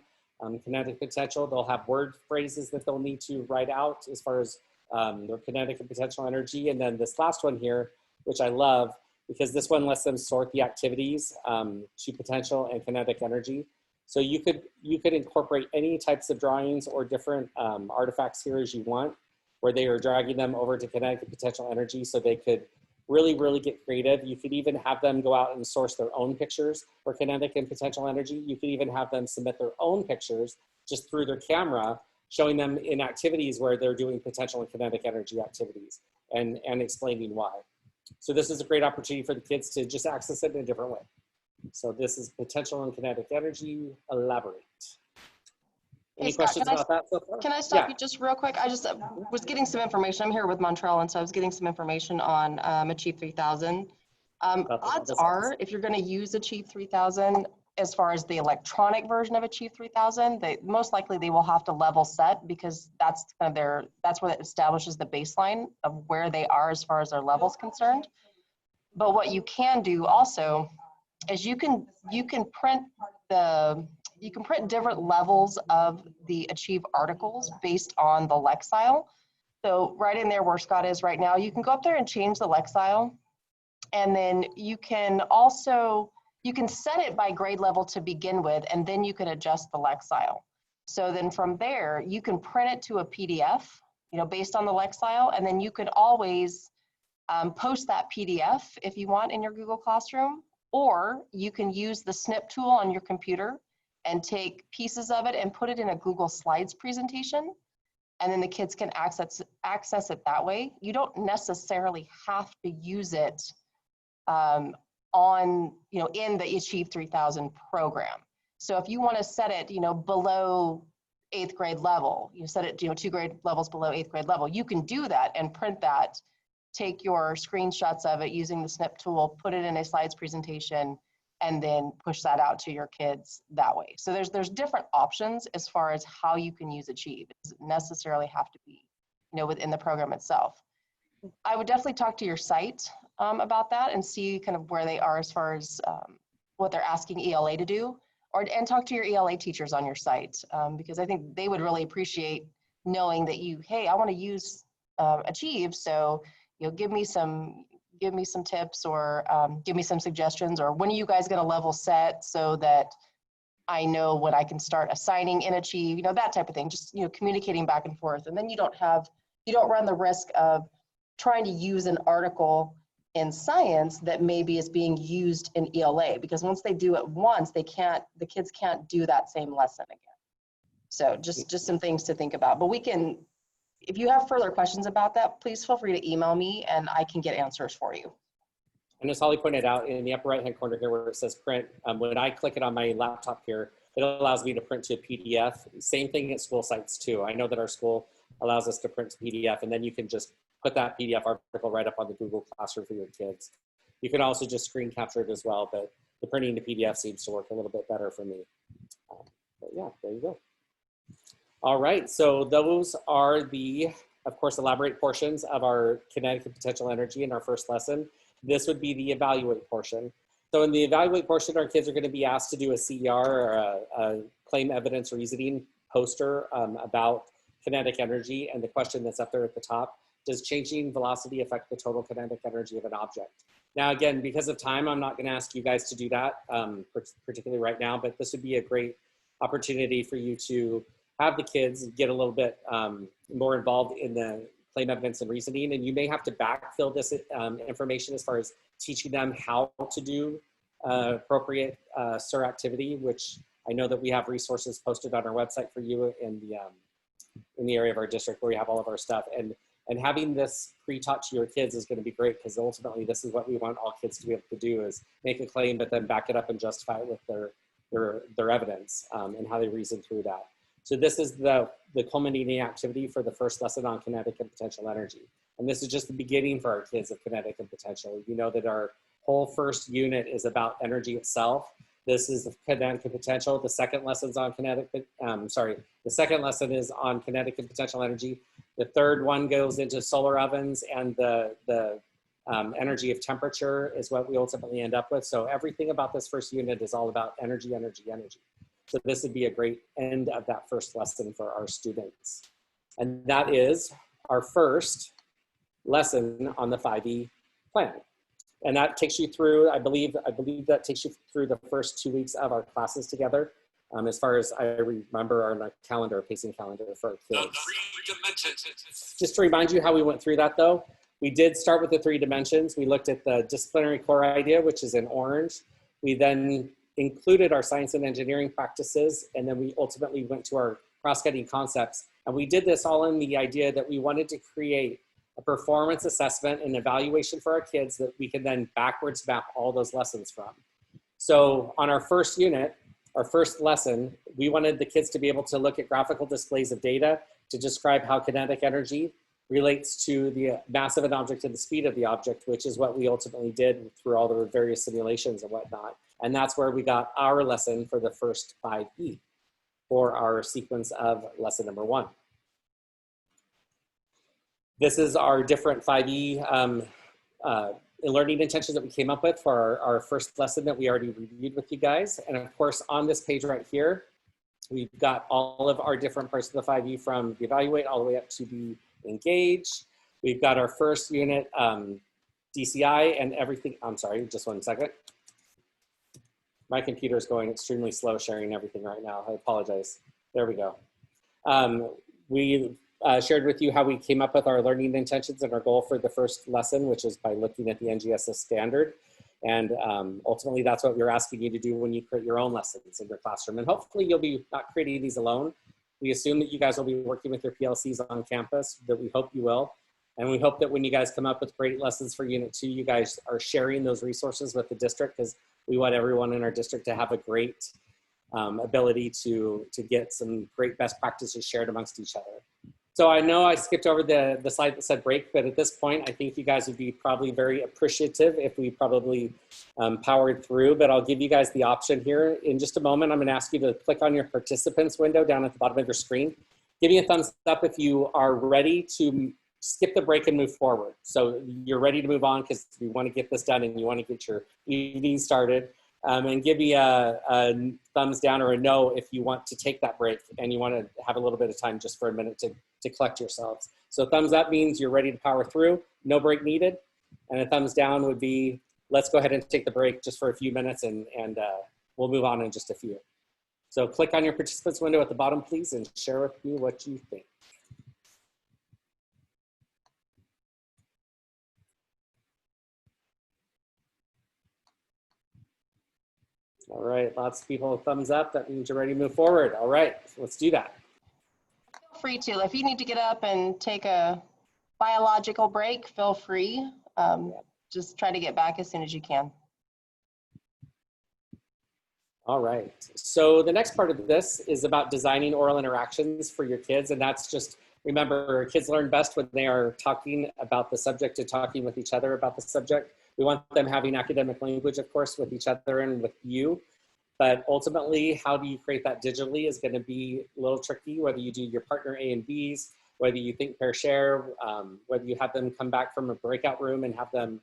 kinetic potential. They'll have word phrases that they'll need to write out as far as their kinetic and potential energy. And then this last one here, which I love, because this one lets them sort the activities to potential and kinetic energy. So you could incorporate any types of drawings or different artifacts here as you want, where they are dragging them over to kinetic and potential energy so they could really, really get creative. You could even have them go out and source their own pictures for kinetic and potential energy. You could even have them submit their own pictures just through their camera, showing them in activities where they're doing potential and kinetic energy activities and explaining why. So this is a great opportunity for the kids to just access it in a different way. So this is potential and kinetic energy, elaborate. Any Scott, questions about that so far? Can I stop Yeah. you just real quick? I just was getting some information. I'm here with Montreal, and so I was getting some information on Achieve 3000. Odds are, if you're going to use Achieve 3000, as far as the electronic version of Achieve 3000, most likely they will have to level set, because that's kind of that's where it establishes the baseline of where they are as far as their level's concerned. But what you can do also is you can print different levels of the Achieve articles based on the Lexile. So right in there where Scott is right now, you can go up there and change the Lexile. And then you can set it by grade level to begin with, and then you can adjust the Lexile. So then from there, you can print it to a PDF, based on the Lexile, and then you can always post that PDF if you want in your Google Classroom, or you can use the snip tool on your computer and take pieces of it and put it in a Google Slides presentation, and then the kids can access it that way. You don't necessarily have to use it in the Achieve 3000 program. So if you want to set it, below 8th grade level, you set it, 2 grade levels below 8th grade level, you can do that and print that, take your screenshots of it using the snip tool, put it in a slides presentation, and then push that out to your kids that way. So there's different options as far as how you can use Achieve. It doesn't necessarily have to be, within the program itself. I would definitely talk to your site about that and see kind of where they are as far as what they're asking ELA to do, and talk to your ELA teachers on your site, because I think they would really appreciate knowing that hey, I want to use Achieve, so give me some tips, or give me some suggestions, or when are you guys going to level set so that I know when I can start assigning in Achieve, that type of thing, just communicating back and forth. And then you don't run the risk of trying to use an article in science that maybe is being used in ELA, because once they do it once, the kids can't do that same lesson again. So just some things to think about. But if you have further questions about that, please feel free to email me and I can get answers for you. And as Holly pointed out, in the upper right-hand corner here where it says print, when I click it on my laptop here, it allows me to print to a PDF. Same thing at school sites too. I know that our school allows us to print to PDF, and then you can just put that PDF article right up on the Google Classroom for your kids. You can also just screen capture it as well, but the printing to PDF seems to work a little bit better for me. But yeah, there you go. All right, so those are the, of course, elaborate portions of our kinetic and potential energy in our first lesson. This would be the evaluate portion. So in the evaluate portion, our kids are going to be asked to do a CER, or a claim evidence reasoning poster about kinetic energy, and the question that's up there at the top: does changing velocity affect the total kinetic energy of an object? Now, again, because of time, I'm not going to ask you guys to do that, particularly right now, but this would be a great opportunity for you to have the kids get a little bit more involved in the claim evidence and reasoning, and you may have to backfill this information as far as teaching them how to do appropriate SIR activity, which I know that we have resources posted on our website for you in the area of our district where we have all of our stuff. And having this pre-taught to your kids is going to be great, because ultimately this is what we want all kids to be able to do, is make a claim, but then back it up and justify it with their evidence and how they reason through that. So this is the culminating activity for the first lesson on kinetic and potential energy. And this is just the beginning for our kids of kinetic and potential. You know that our whole first unit is about energy itself. This is the kinetic and potential. The second lesson is on the second lesson is on kinetic and potential energy. The third one goes into solar ovens, and the energy of temperature is what we ultimately end up with. So everything about this first unit is all about energy, energy, energy. So this would be a great end of that first lesson for our students. And that is our first lesson on the 5E plan. And that takes you through, I believe that takes you through the first 2 weeks of our classes together. As far as I remember, our calendar, pacing calendar for our kids. Just to remind you how we went through that though, we did start with the 3 dimensions. We looked at the disciplinary core idea, which is in orange. We then included our science and engineering practices, and then we ultimately went to our cross-cutting concepts. And we did this all in the idea that we wanted to create a performance assessment and evaluation for our kids that we can then backwards map all those lessons from. So on our first unit, our first lesson, we wanted the kids to be able to look at graphical displays of data to describe how kinetic energy relates to the mass of an object and the speed of the object, which is what we ultimately did through all the various simulations and whatnot. And that's where we got our lesson for the first 5E for our sequence of lesson number 1. This is our different 5E learning intentions that we came up with for our first lesson that we already reviewed with you guys. And of course, on this page right here, we've got all of our different parts of the 5E from the evaluate all the way up to the engage. We've got our first unit, DCI and everything. I'm sorry, just one second. My computer is going extremely slow sharing everything right now. I apologize. There we go. We shared with you how we came up with our learning intentions and our goal for the first lesson, which is by looking at the NGSS standard. And ultimately, that's what we're asking you to do when you create your own lessons in your classroom. And hopefully you'll be not creating these alone. We assume that you guys will be working with your PLCs on campus, that we hope you will. And we hope that when you guys come up with great lessons for Unit 2, you guys are sharing those resources with the district, because we want everyone in our district to have a great ability to get some great best practices shared amongst each other. So I know I skipped over the slide that said break, but at this point, I think you guys would be probably very appreciative if we probably powered through, but I'll give you guys the option here. In just a moment, I'm gonna ask you to click on your participants window down at the bottom of your screen. Give me a thumbs up if you are ready to skip the break and move forward. So you're ready to move on because we wanna get this done and you wanna get your evening started. And give me a thumbs down or a no if you want to take that break and you want to have a little bit of time just for a minute to collect yourselves. So thumbs up means you're ready to power through, no break needed. And a thumbs down would be, let's go ahead and take the break just for a few minutes and we'll move on in just a few. So click on your participants window at the bottom, please, and share with me what you think. All right, lots of people thumbs up. That means you're ready to move forward. All right, let's do that. Feel free to. If you need to get up and take a biological break, feel free. Just try to get back as soon as you can. All right, so the next part of this is about designing oral interactions for your kids, and that's just, remember, kids learn best when they are talking about the subject and talking with each other about the subject. We want them having academic language, of course, with each other and with you. But ultimately, how do you create that digitally is going to be a little tricky, whether you do your partner A and Bs, whether you think pair share, whether you have them come back from a breakout room and have them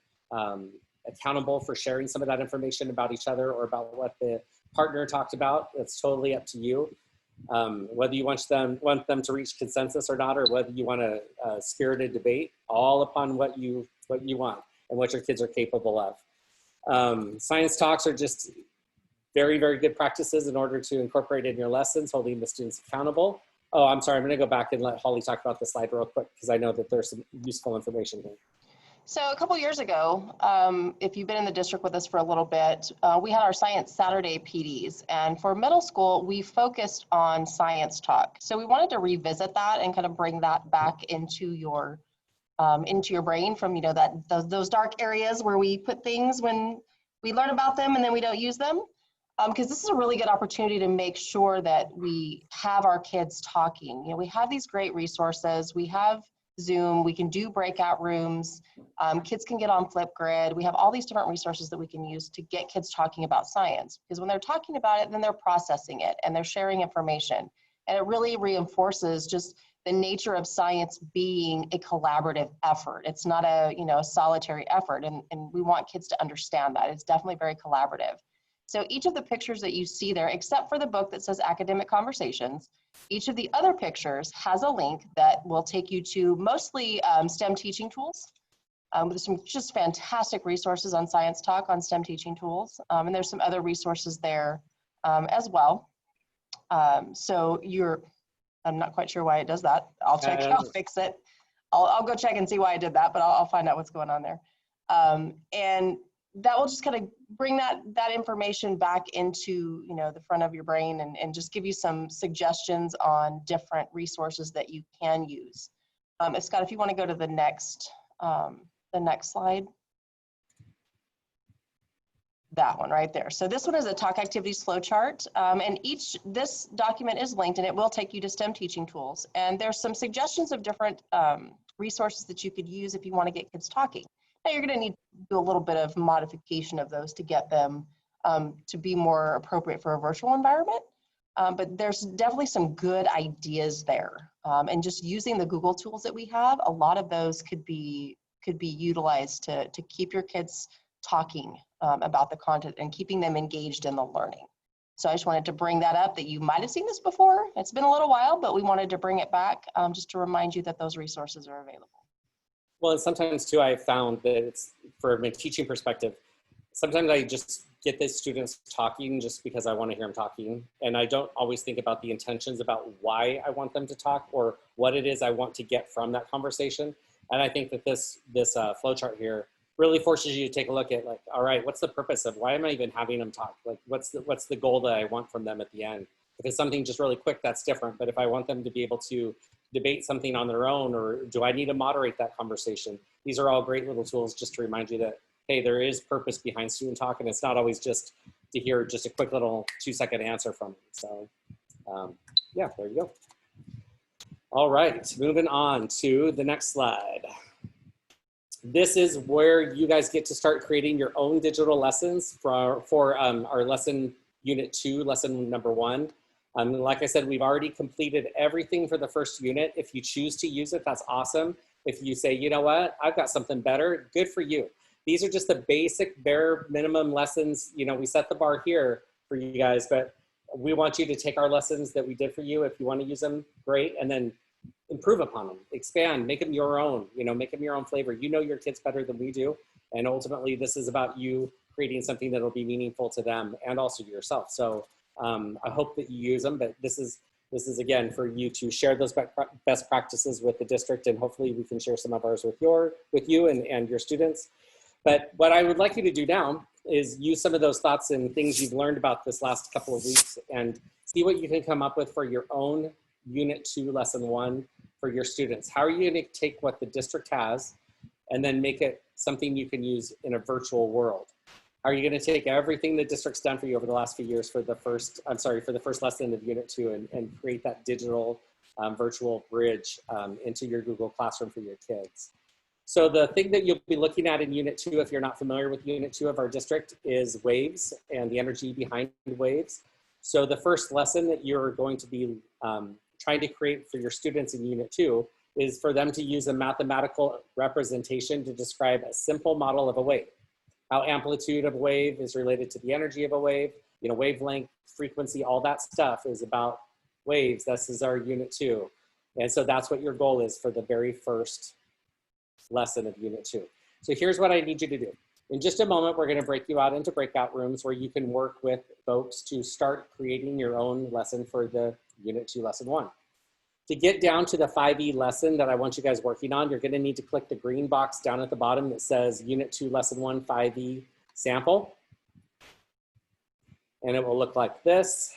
accountable for sharing some of that information about each other or about what the partner talked about. It's totally up to you. Whether you want them to reach consensus or not, or whether you want a spirited debate, all upon what you want and what your kids are capable of. Science talks are just very, very good practices in order to incorporate in your lessons, holding the students accountable. Oh, I'm sorry, I'm gonna go back and let Holly talk about the slide real quick because I know that there's some useful information here. So a couple years ago, if you've been in the district with us for a little bit, we had our Science Saturday PDs. And for middle school, we focused on science talk. So we wanted to revisit that and kind of bring that back into your brain from, you know, those dark areas where we put things when we learn about them and then we don't use them. Because this is a really good opportunity to make sure that we have our kids talking. You know, we have these great resources. We have Zoom, we can do breakout rooms, kids can get on Flipgrid. We have all these different resources that we can use to get kids talking about science. Because when they're talking about it, then they're processing it and they're sharing information. And it really reinforces just the nature of science being a collaborative effort. It's not a, you know, a solitary effort. And we want kids to understand that. It's definitely very collaborative. So each of the pictures that you see there, except for the book that says Academic Conversations, each of the other pictures has a link that will take you to mostly STEM teaching tools. There's some just fantastic resources on Science Talk on STEM teaching tools. And there's some other resources there as well. So I'm not quite sure why it does that. I'll check, I'll fix it. I'll go check and see why I did that, but I'll find out what's going on there. And that will just kind of bring that information back into, you know, the front of your brain and just give you some suggestions on different resources that you can use. Scott, if you want to go to the next slide. that one right there. So this one is a talk activities flow chart. And this document is linked and it will take you to STEM teaching tools. And there's some suggestions of different resources that you could use if you want to get kids talking. Now you're going to need to do a little bit of modification of those to get them to be more appropriate for a virtual environment. But there's definitely some good ideas there. And just using the Google tools that we have, a lot of those could be utilized to keep your kids talking about the content and keeping them engaged in the learning. So I just wanted to bring that up, that you might have seen this before. It's been a little while, but we wanted to bring it back just to remind you that those resources are available. Well, and sometimes too, I found that it's, from a teaching perspective, sometimes I just get the students talking just because I want to hear them talking. And I don't always think about the intentions about why I want them to talk or what it is I want to get from that conversation. And I think that this flowchart here really forces you to take a look at, like, all right, what's the purpose of, why am I even having them talk? Like, what's the goal that I want from them at the end? If it's something just really quick, that's different. But if I want them to be able to debate something on their own, or do I need to moderate that conversation? These are all great little tools just to remind you that, hey, there is purpose behind student talk, and it's not always just to hear just a quick little 2-second answer from them. So yeah, there you go. All right, moving on to the next slide. This is where you guys get to start creating your own digital lessons for our lesson unit 2, lesson number 1. Like I said, we've already completed everything for the first unit. If you choose to use it, that's awesome. If you say, you know what, I've got something better, good for you. These are just the basic bare minimum lessons. You know, we set the bar here for you guys, but we want you to take our lessons that we did for you. If you want to use them, great. And then improve upon them, expand, make them your own, you know, make them your own flavor. You know your kids better than we do. And ultimately this is about you creating something that'll be meaningful to them and also to yourself. So I hope that you use them, but this is again for you to share those best practices with the district, and hopefully we can share some of ours with you and your students. But what I would like you to do now is use some of those thoughts and things you've learned about this last couple of weeks and see what you can come up with for your own Unit 2, Lesson 1 for your students. How are you going to take what the district has and then make it something you can use in a virtual world? How are you going to take everything the district's done for you over the last few years for the first lesson of Unit 2 and create that digital virtual bridge into your Google Classroom for your kids? So the thing that you'll be looking at in Unit 2, if you're not familiar with Unit 2 of our district, is waves and the energy behind waves. So the first lesson that you're going to be trying to create for your students in Unit 2 is for them to use a mathematical representation to describe a simple model of a wave. How amplitude of a wave is related to the energy of a wave, you know, wavelength, frequency, all that stuff is about waves. This is our Unit 2. And so that's what your goal is for the very first lesson of Unit 2. So here's what I need you to do. In just a moment, we're going to break you out into breakout rooms where you can work with folks to start creating your own lesson for the Unit 2, Lesson 1. To get down to the 5E lesson that I want you guys working on, you're going to need to click the green box down at the bottom that says Unit 2, Lesson 1, 5E sample. And it will look like this.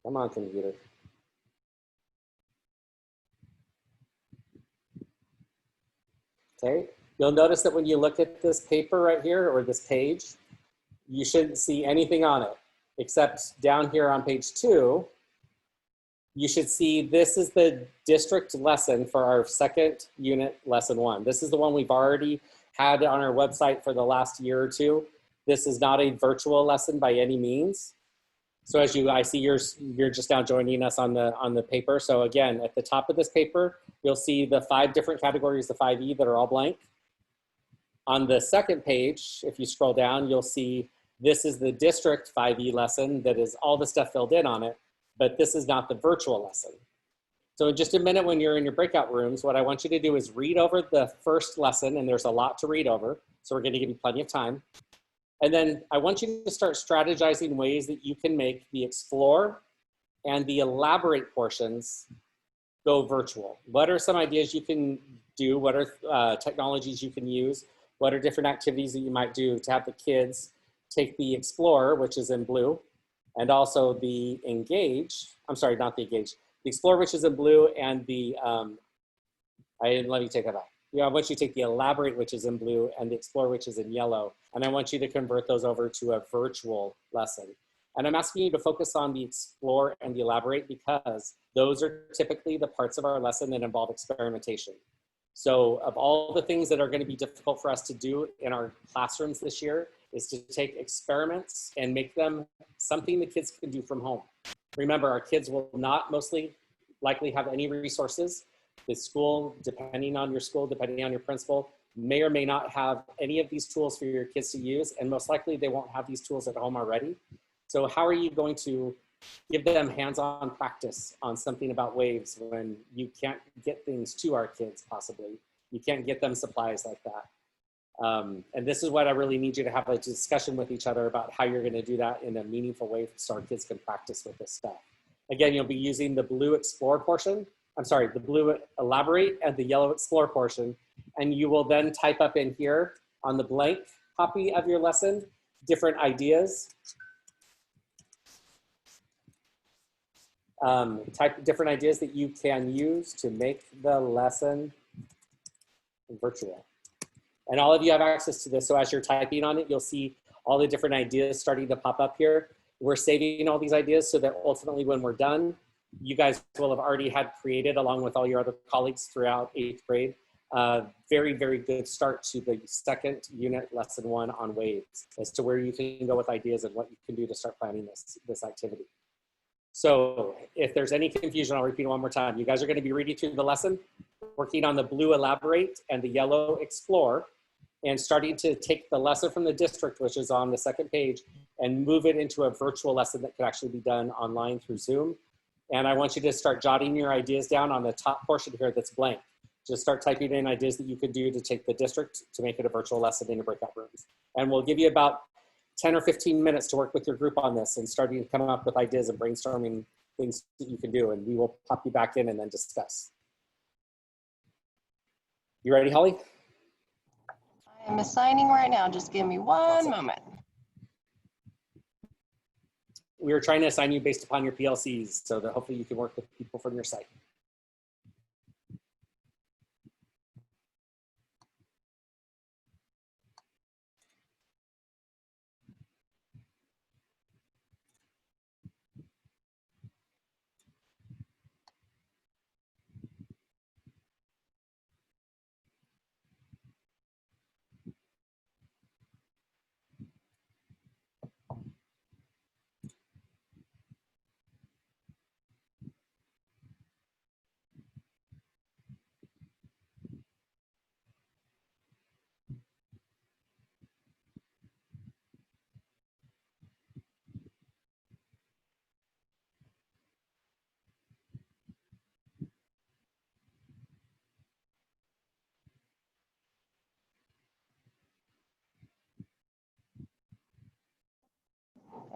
Come on, computer. Okay, you'll notice that when you look at this paper right here, or this page, you shouldn't see anything on it, except down here on page 2, you should see this is the district lesson for our second unit, Lesson 1. This is the one we've already had on our website for the last year or two. This is not a virtual lesson by any means. So as I see you're just now joining us on the paper. So again, at the top of this paper, you'll see the 5 different categories, the 5E that are all blank. On the second page, if you scroll down, you'll see this is the district 5E lesson that is all the stuff filled in on it, but this is not the virtual lesson. So in just a minute when you're in your breakout rooms, what I want you to do is read over the first lesson, and there's a lot to read over, so we're gonna give you plenty of time. And then I want you to start strategizing ways that you can make the explore and the elaborate portions go virtual. What are some ideas you can do? What are technologies you can use? What are different activities that you might do to have the kids take the explore, which is in blue, and also the engage, I'm sorry, not the engage, the explore, which is in blue, and the Let me take that back. I want you to take the elaborate, which is in blue, and the explore, which is in yellow, and I want you to convert those over to a virtual lesson. And I'm asking you to focus on the explore and the elaborate because those are typically the parts of our lesson that involve experimentation. So of all the things that are going to be difficult for us to do in our classrooms this year is to take experiments and make them something the kids can do from home. Remember, our kids will not mostly likely have any resources. The school, depending on your school, depending on your principal, may or may not have any of these tools for your kids to use, and most likely they won't have these tools at home already. So how are you going to give them hands-on practice on something about waves when you can't get things to our kids, possibly? You can't get them supplies like that. And this is what I really need you to have a discussion with each other about how you're gonna do that in a meaningful way so our kids can practice with this stuff. Again, you'll be using the blue explore portion, the blue elaborate and the yellow explore portion, and you will then type up in here on the blank copy of your lesson, different ideas. Type different ideas that you can use to make the lesson virtual. And all of you have access to this, so as you're typing on it, you'll see all the different ideas starting to pop up here. We're saving all these ideas so that ultimately when we're done, you guys will have already had created, along with all your other colleagues throughout 8th grade, very, very good start to the second unit, lesson 1 on waves, as to where you can go with ideas and what you can do to start planning this activity. So if there's any confusion, I'll repeat it one more time. You guys are going to be reading through the lesson, working on the blue elaborate and the yellow explore, and starting to take the lesson from the district, which is on the second page, and move it into a virtual lesson that could actually be done online through Zoom. And I want you to start jotting your ideas down on the top portion here that's blank. Just start typing in ideas that you could do to take the district to make it a virtual lesson in your breakout rooms. And we'll give you about 10 or 15 minutes to work with your group on this and starting to come up with ideas and brainstorming things that you can do. And we will pop you back in and then discuss. You ready, Holly? I'm assigning right now. Just give me one moment. We were trying to assign you based upon your PLCs so that hopefully you can work with people from your site.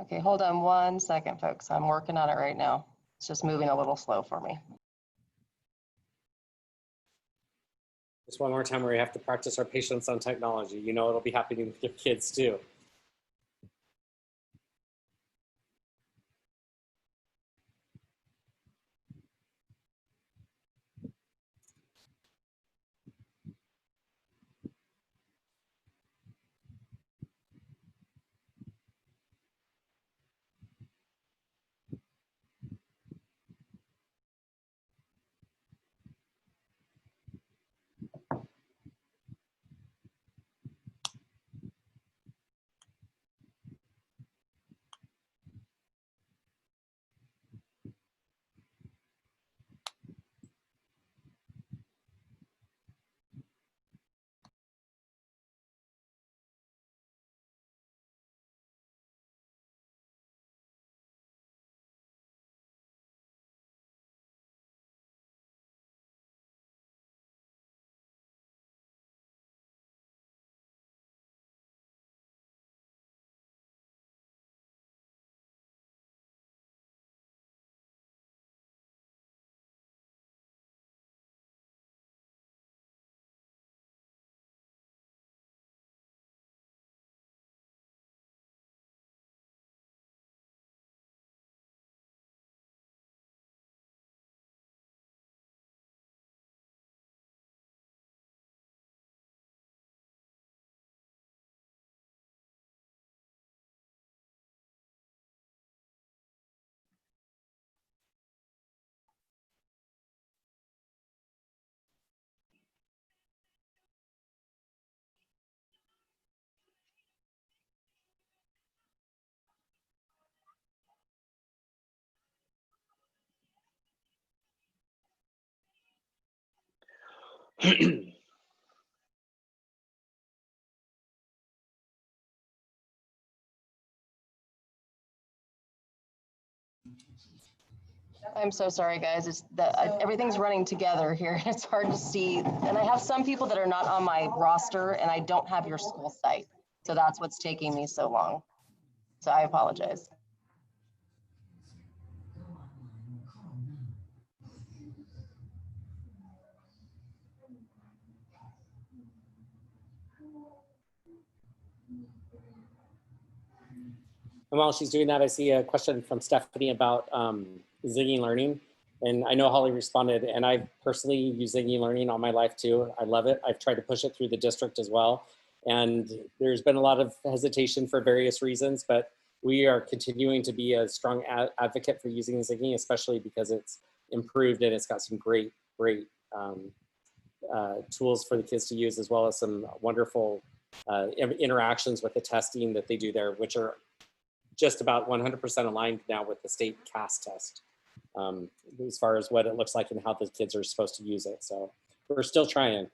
Okay, hold on one second, folks. I'm working on it right now. It's just moving a little slow for me. Just one more time where we have to practice our patience on technology. You know it'll be happening with your kids too. I'm so sorry, guys. It's that everything's running together here. It's hard to see. And I have some people that are not on my roster and I don't have your school site. So that's what's taking me so long. So I apologize. And while she's doing that, I see a question from Stephanie about Ziggy Learning. And I know Holly responded, and I personally use Ziggy Learning all my life too. I love it. I've tried to push it through the district as well. And there's been a lot of hesitation for various reasons, but we are continuing to be a strong advocate for using Ziggy, especially because it's improved and it's got some great tools for the kids to use, as well as some wonderful interactions with the testing that they do there, which are just about 100% aligned now with the state CAS test, as far as what it looks like and how the kids are supposed to use it. So we're still trying.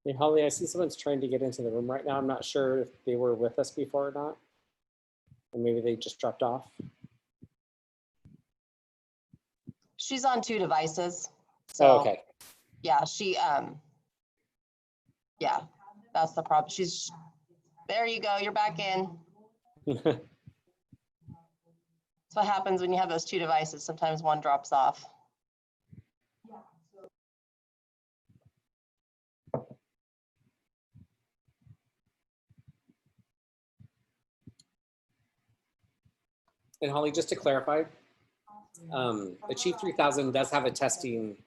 Hey, Holly, I see someone's trying to get into the room right now. I'm not sure if they were with us before or not. Or maybe they just dropped off. She's on 2 devices. So Oh, okay. yeah, yeah, that's the problem. There you go, you're back in. That's what happens when you have those 2 devices. Sometimes one drops off. And Holly, just to clarify, Achieve 3000 does have a testing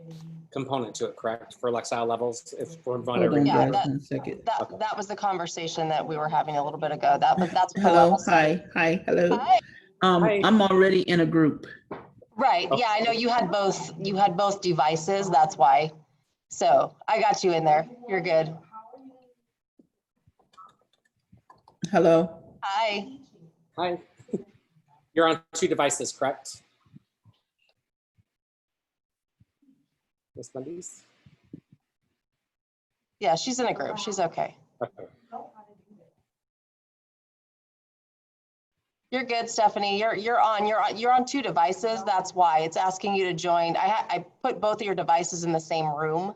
component to it, correct? For Lexile levels, if we're monitoring. Yeah, guys, 1 second. that was the conversation that we were having a little bit ago. That's per Hello, level. hi, hello. Hi. Hi. I'm already in a group. Right, yeah, I know you had both devices, that's why. So I got you in there, you're good. Hello. Hi. Hi. You're on 2 devices, correct? Miss Mundy's? Yeah, she's in a group. She's okay. Okay. You're good, Stephanie. You're on 2 devices. That's why it's asking you to join. I put both of your devices in the same room.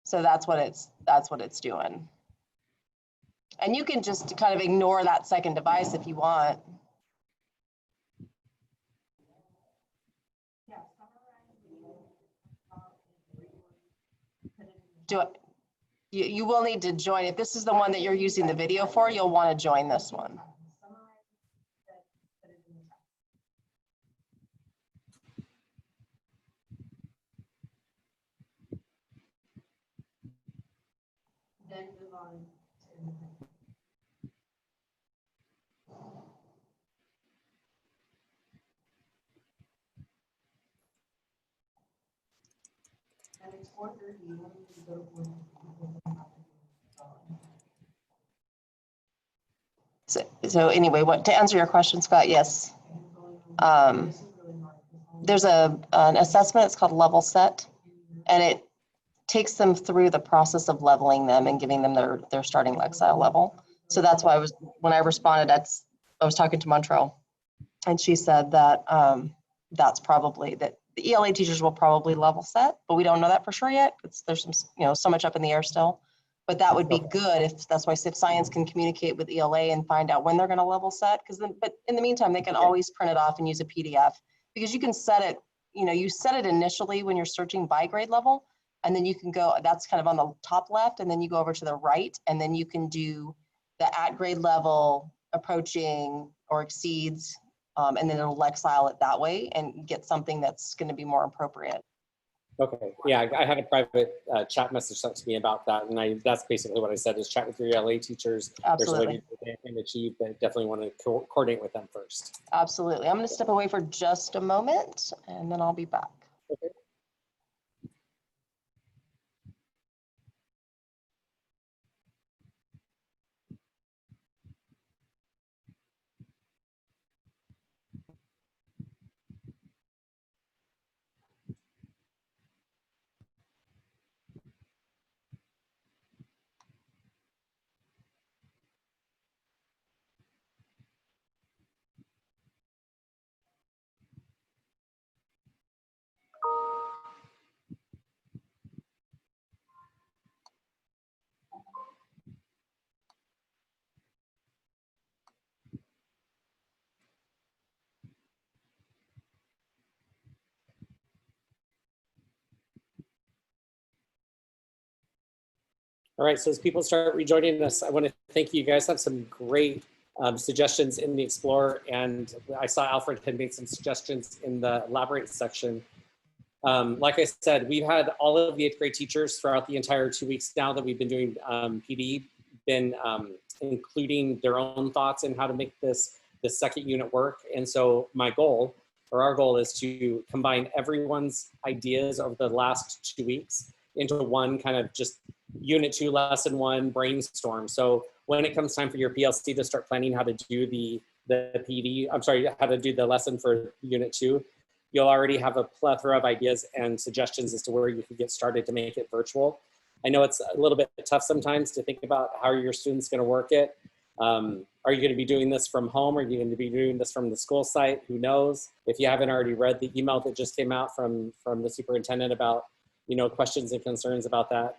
So that's what it's doing. And you can just kind of ignore that second device if you want. Do it. You will need to join. If this is the one that you're using the video for, you'll want to join this one. So anyway, to answer your question, Scott, yes. There's an assessment, it's called Level Set, and it takes them through the process of leveling them and giving them their starting Lexile level. So that's why when I responded, I was talking to Montrell, and she said that that's probably that the ELA teachers will probably level set, but we don't know that for sure yet. There's some, so much up in the air still. But that would be good if that's why Civ Science can communicate with ELA and find out when they're going to level set. But in the meantime, they can always print it off and use a PDF, because you can set it. You set it initially when you're searching by grade level, and then you can go. That's kind of on the top left, and then you go over to the right, and then you can do the at grade level, approaching or exceeds, and then it'll Lexile it that way and get something that's going to be more appropriate. Okay, yeah, I had a private chat message sent to me about that, and that's basically what I said, is chat with your LA teachers. Absolutely. There's a way they can achieve, but definitely want to coordinate with them first. Absolutely. I'm going to step away for just a moment, and then I'll be back. Okay. All right, so as people start rejoining us, I want to thank you. You guys have some great suggestions in the Explore, and I saw Alfred had made some suggestions in the Elaborate section. Like I said, we've had all of the 8th grade teachers throughout the entire 2 weeks now that we've been doing PD, been including their own thoughts in how to make this second unit work. And so my goal, or our goal, is to combine everyone's ideas over the last 2 weeks into one kind of just Unit 2, Lesson 1 brainstorm. So when it comes time for your PLC to start planning how to do the PD, how to do the lesson for Unit 2, you'll already have a plethora of ideas and suggestions as to where you can get started to make it virtual. I know it's a little bit tough sometimes to think about how your students going to work it. Are you going to be doing this from home? Are you going to be doing this from the school site? Who knows? If you haven't already read the email that just came out from the superintendent about questions and concerns about that,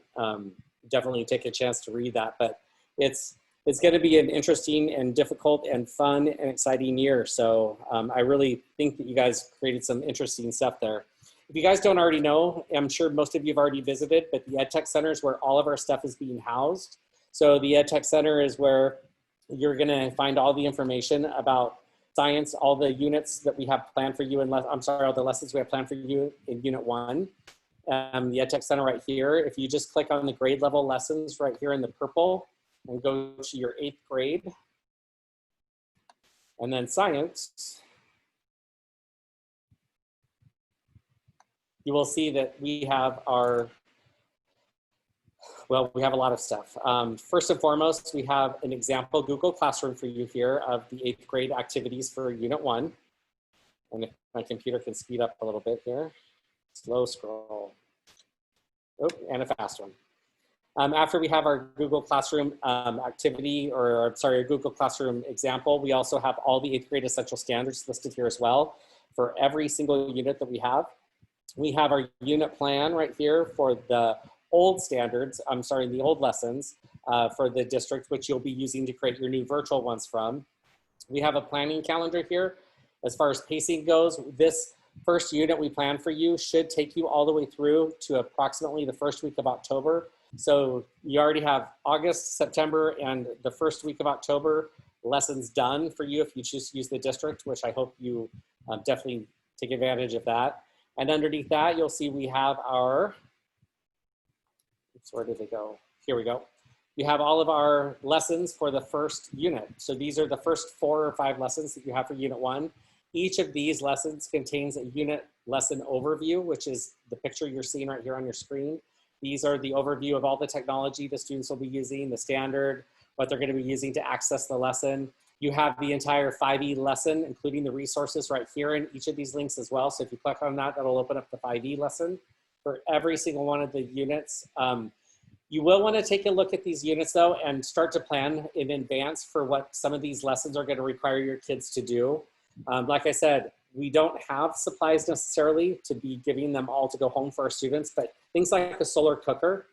definitely take a chance to read that. But it's going to be an interesting and difficult and fun and exciting year. So I really think that you guys created some interesting stuff there. If you guys don't already know, I'm sure most of you have already visited, but the Edtech Center is where all of our stuff is being housed. So the Edtech Center is where you're going to find all the information about science, all the units that we have planned for you, all the lessons we have planned for you in Unit 1. The Edtech Center right here. If you just click on the grade level lessons right here in the purple and go to your 8th grade, and then science, you will see that we have our Well, we have a lot of stuff. First and foremost, we have an example Google Classroom for you here of the 8th grade activities for Unit 1. And if my computer can speed up a little bit here. Slow scroll. Oh, and a fast one. After we have our Google Classroom activity, or sorry, a Google Classroom example, we also have all the 8th grade essential standards listed here as well for every single unit that we have. We have our unit plan right here for the old standards, the old lessons for the district, which you'll be using to create your new virtual ones from. We have a planning calendar here. As far as pacing goes, this first unit we plan for you should take you all the way through to approximately the first week of October. So you already have August, September, and the first week of October lessons done for you if you choose to use the district, which I hope you definitely take advantage of that. And underneath that, you'll see we have our, where did they go? Here we go. You have all of our lessons for the first unit. So these are the first 4 or 5 lessons that you have for Unit 1. Each of these lessons contains a unit lesson overview, which is the picture you're seeing right here on your screen. These are the overview of all the technology the students will be using, the standard, what they're going to be using to access the lesson. You have the entire 5E lesson, including the resources right here in each of these links as well. So if you click on that, that'll open up the 5E lesson for every single one of the units. You will want to take a look at these units though and start to plan in advance for what some of these lessons are going to require your kids to do. Like I said, we don't have supplies necessarily to be giving them all to go home for our students, but things like a solar cooker,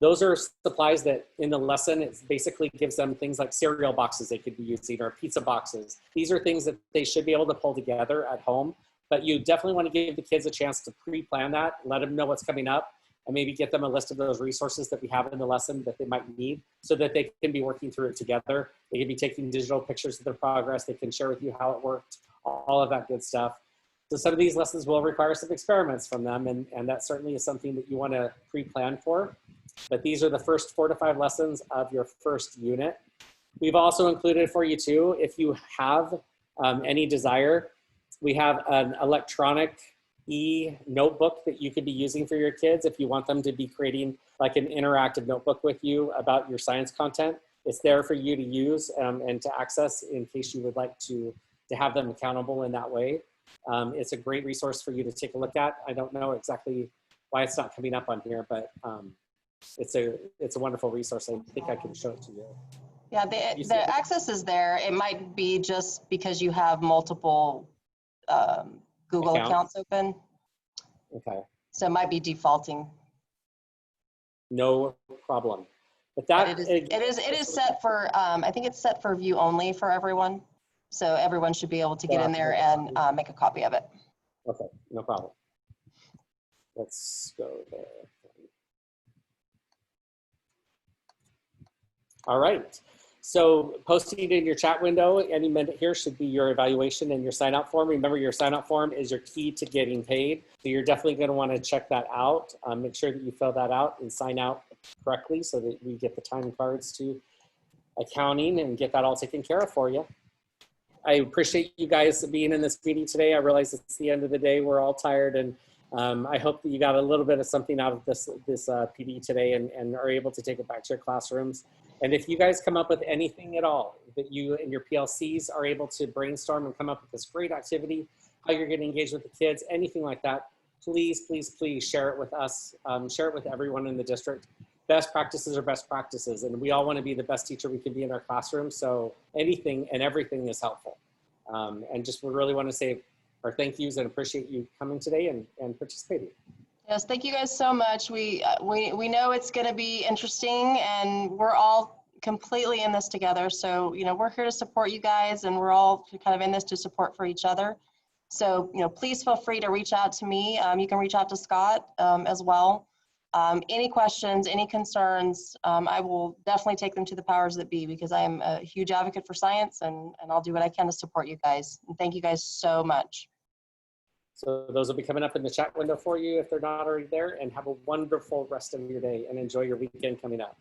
those are supplies that in the lesson, it basically gives them things like cereal boxes they could be using or pizza boxes. These are things that they should be able to pull together at home, but you definitely want to give the kids a chance to pre-plan that, let them know what's coming up, and maybe get them a list of those resources that we have in the lesson that they might need so that they can be working through it together. They can be taking digital pictures of their progress. They can share with you how it worked, all of that good stuff. So some of these lessons will require some experiments from them, and that certainly is something that you want to pre-plan for. But these are the first 4 to 5 lessons of your first unit. We've also included for you too, if you have any desire, we have an electronic e-notebook that you could be using for your kids if you want them to be creating like an interactive notebook with you about your science content. It's there for you to use and to access in case you would like to have them accountable in that way. It's a great resource for you to take a look at. I don't know exactly why it's not coming up on here, but it's a wonderful resource. I think I can show it to you. Yeah, the access is there. It might be just because you have multiple Google accounts open. Okay. So it might be defaulting. No problem. But it is set for, I think it's set for view only for everyone. So everyone should be able to get in there and make a copy of it. Okay, no problem. Let's go there. All right. So posting in your chat window any minute here should be your evaluation and your sign out form. Remember, your sign out form is your key to getting paid. So you're definitely going to want to check that out. Make sure that you fill that out and sign out correctly so that we get the time cards to accounting and get that all taken care of for you. I appreciate you guys being in this meeting today. I realize it's the end of the day. We're all tired, and I hope that you got a little bit of something out of this PD today and are able to take it back to your classrooms. And if you guys come up with anything at all that you and your PLCs are able to brainstorm and come up with this great activity, how you're going to engage with the kids, anything like that, please, please, please share it with us. Share it with everyone in the district. Best practices are best practices, and we all want to be the best teacher we can be in our classroom. So anything and everything is helpful. And just we really want to say our thank yous and appreciate you coming today and participating. Yes, thank you guys so much. We know it's going to be interesting, and we're all completely in this together. So, you know, we're here to support you guys, and we're all kind of in this to support for each other. So, you know, please feel free to reach out to me. You can reach out to Scott as well. Any questions, any concerns, I will definitely take them to the powers that be, because I am a huge advocate for science, and I'll do what I can to support you guys. And thank you guys so much. So those will be coming up in the chat window for you if they're not already there, and have a wonderful rest of your day and enjoy your weekend coming up.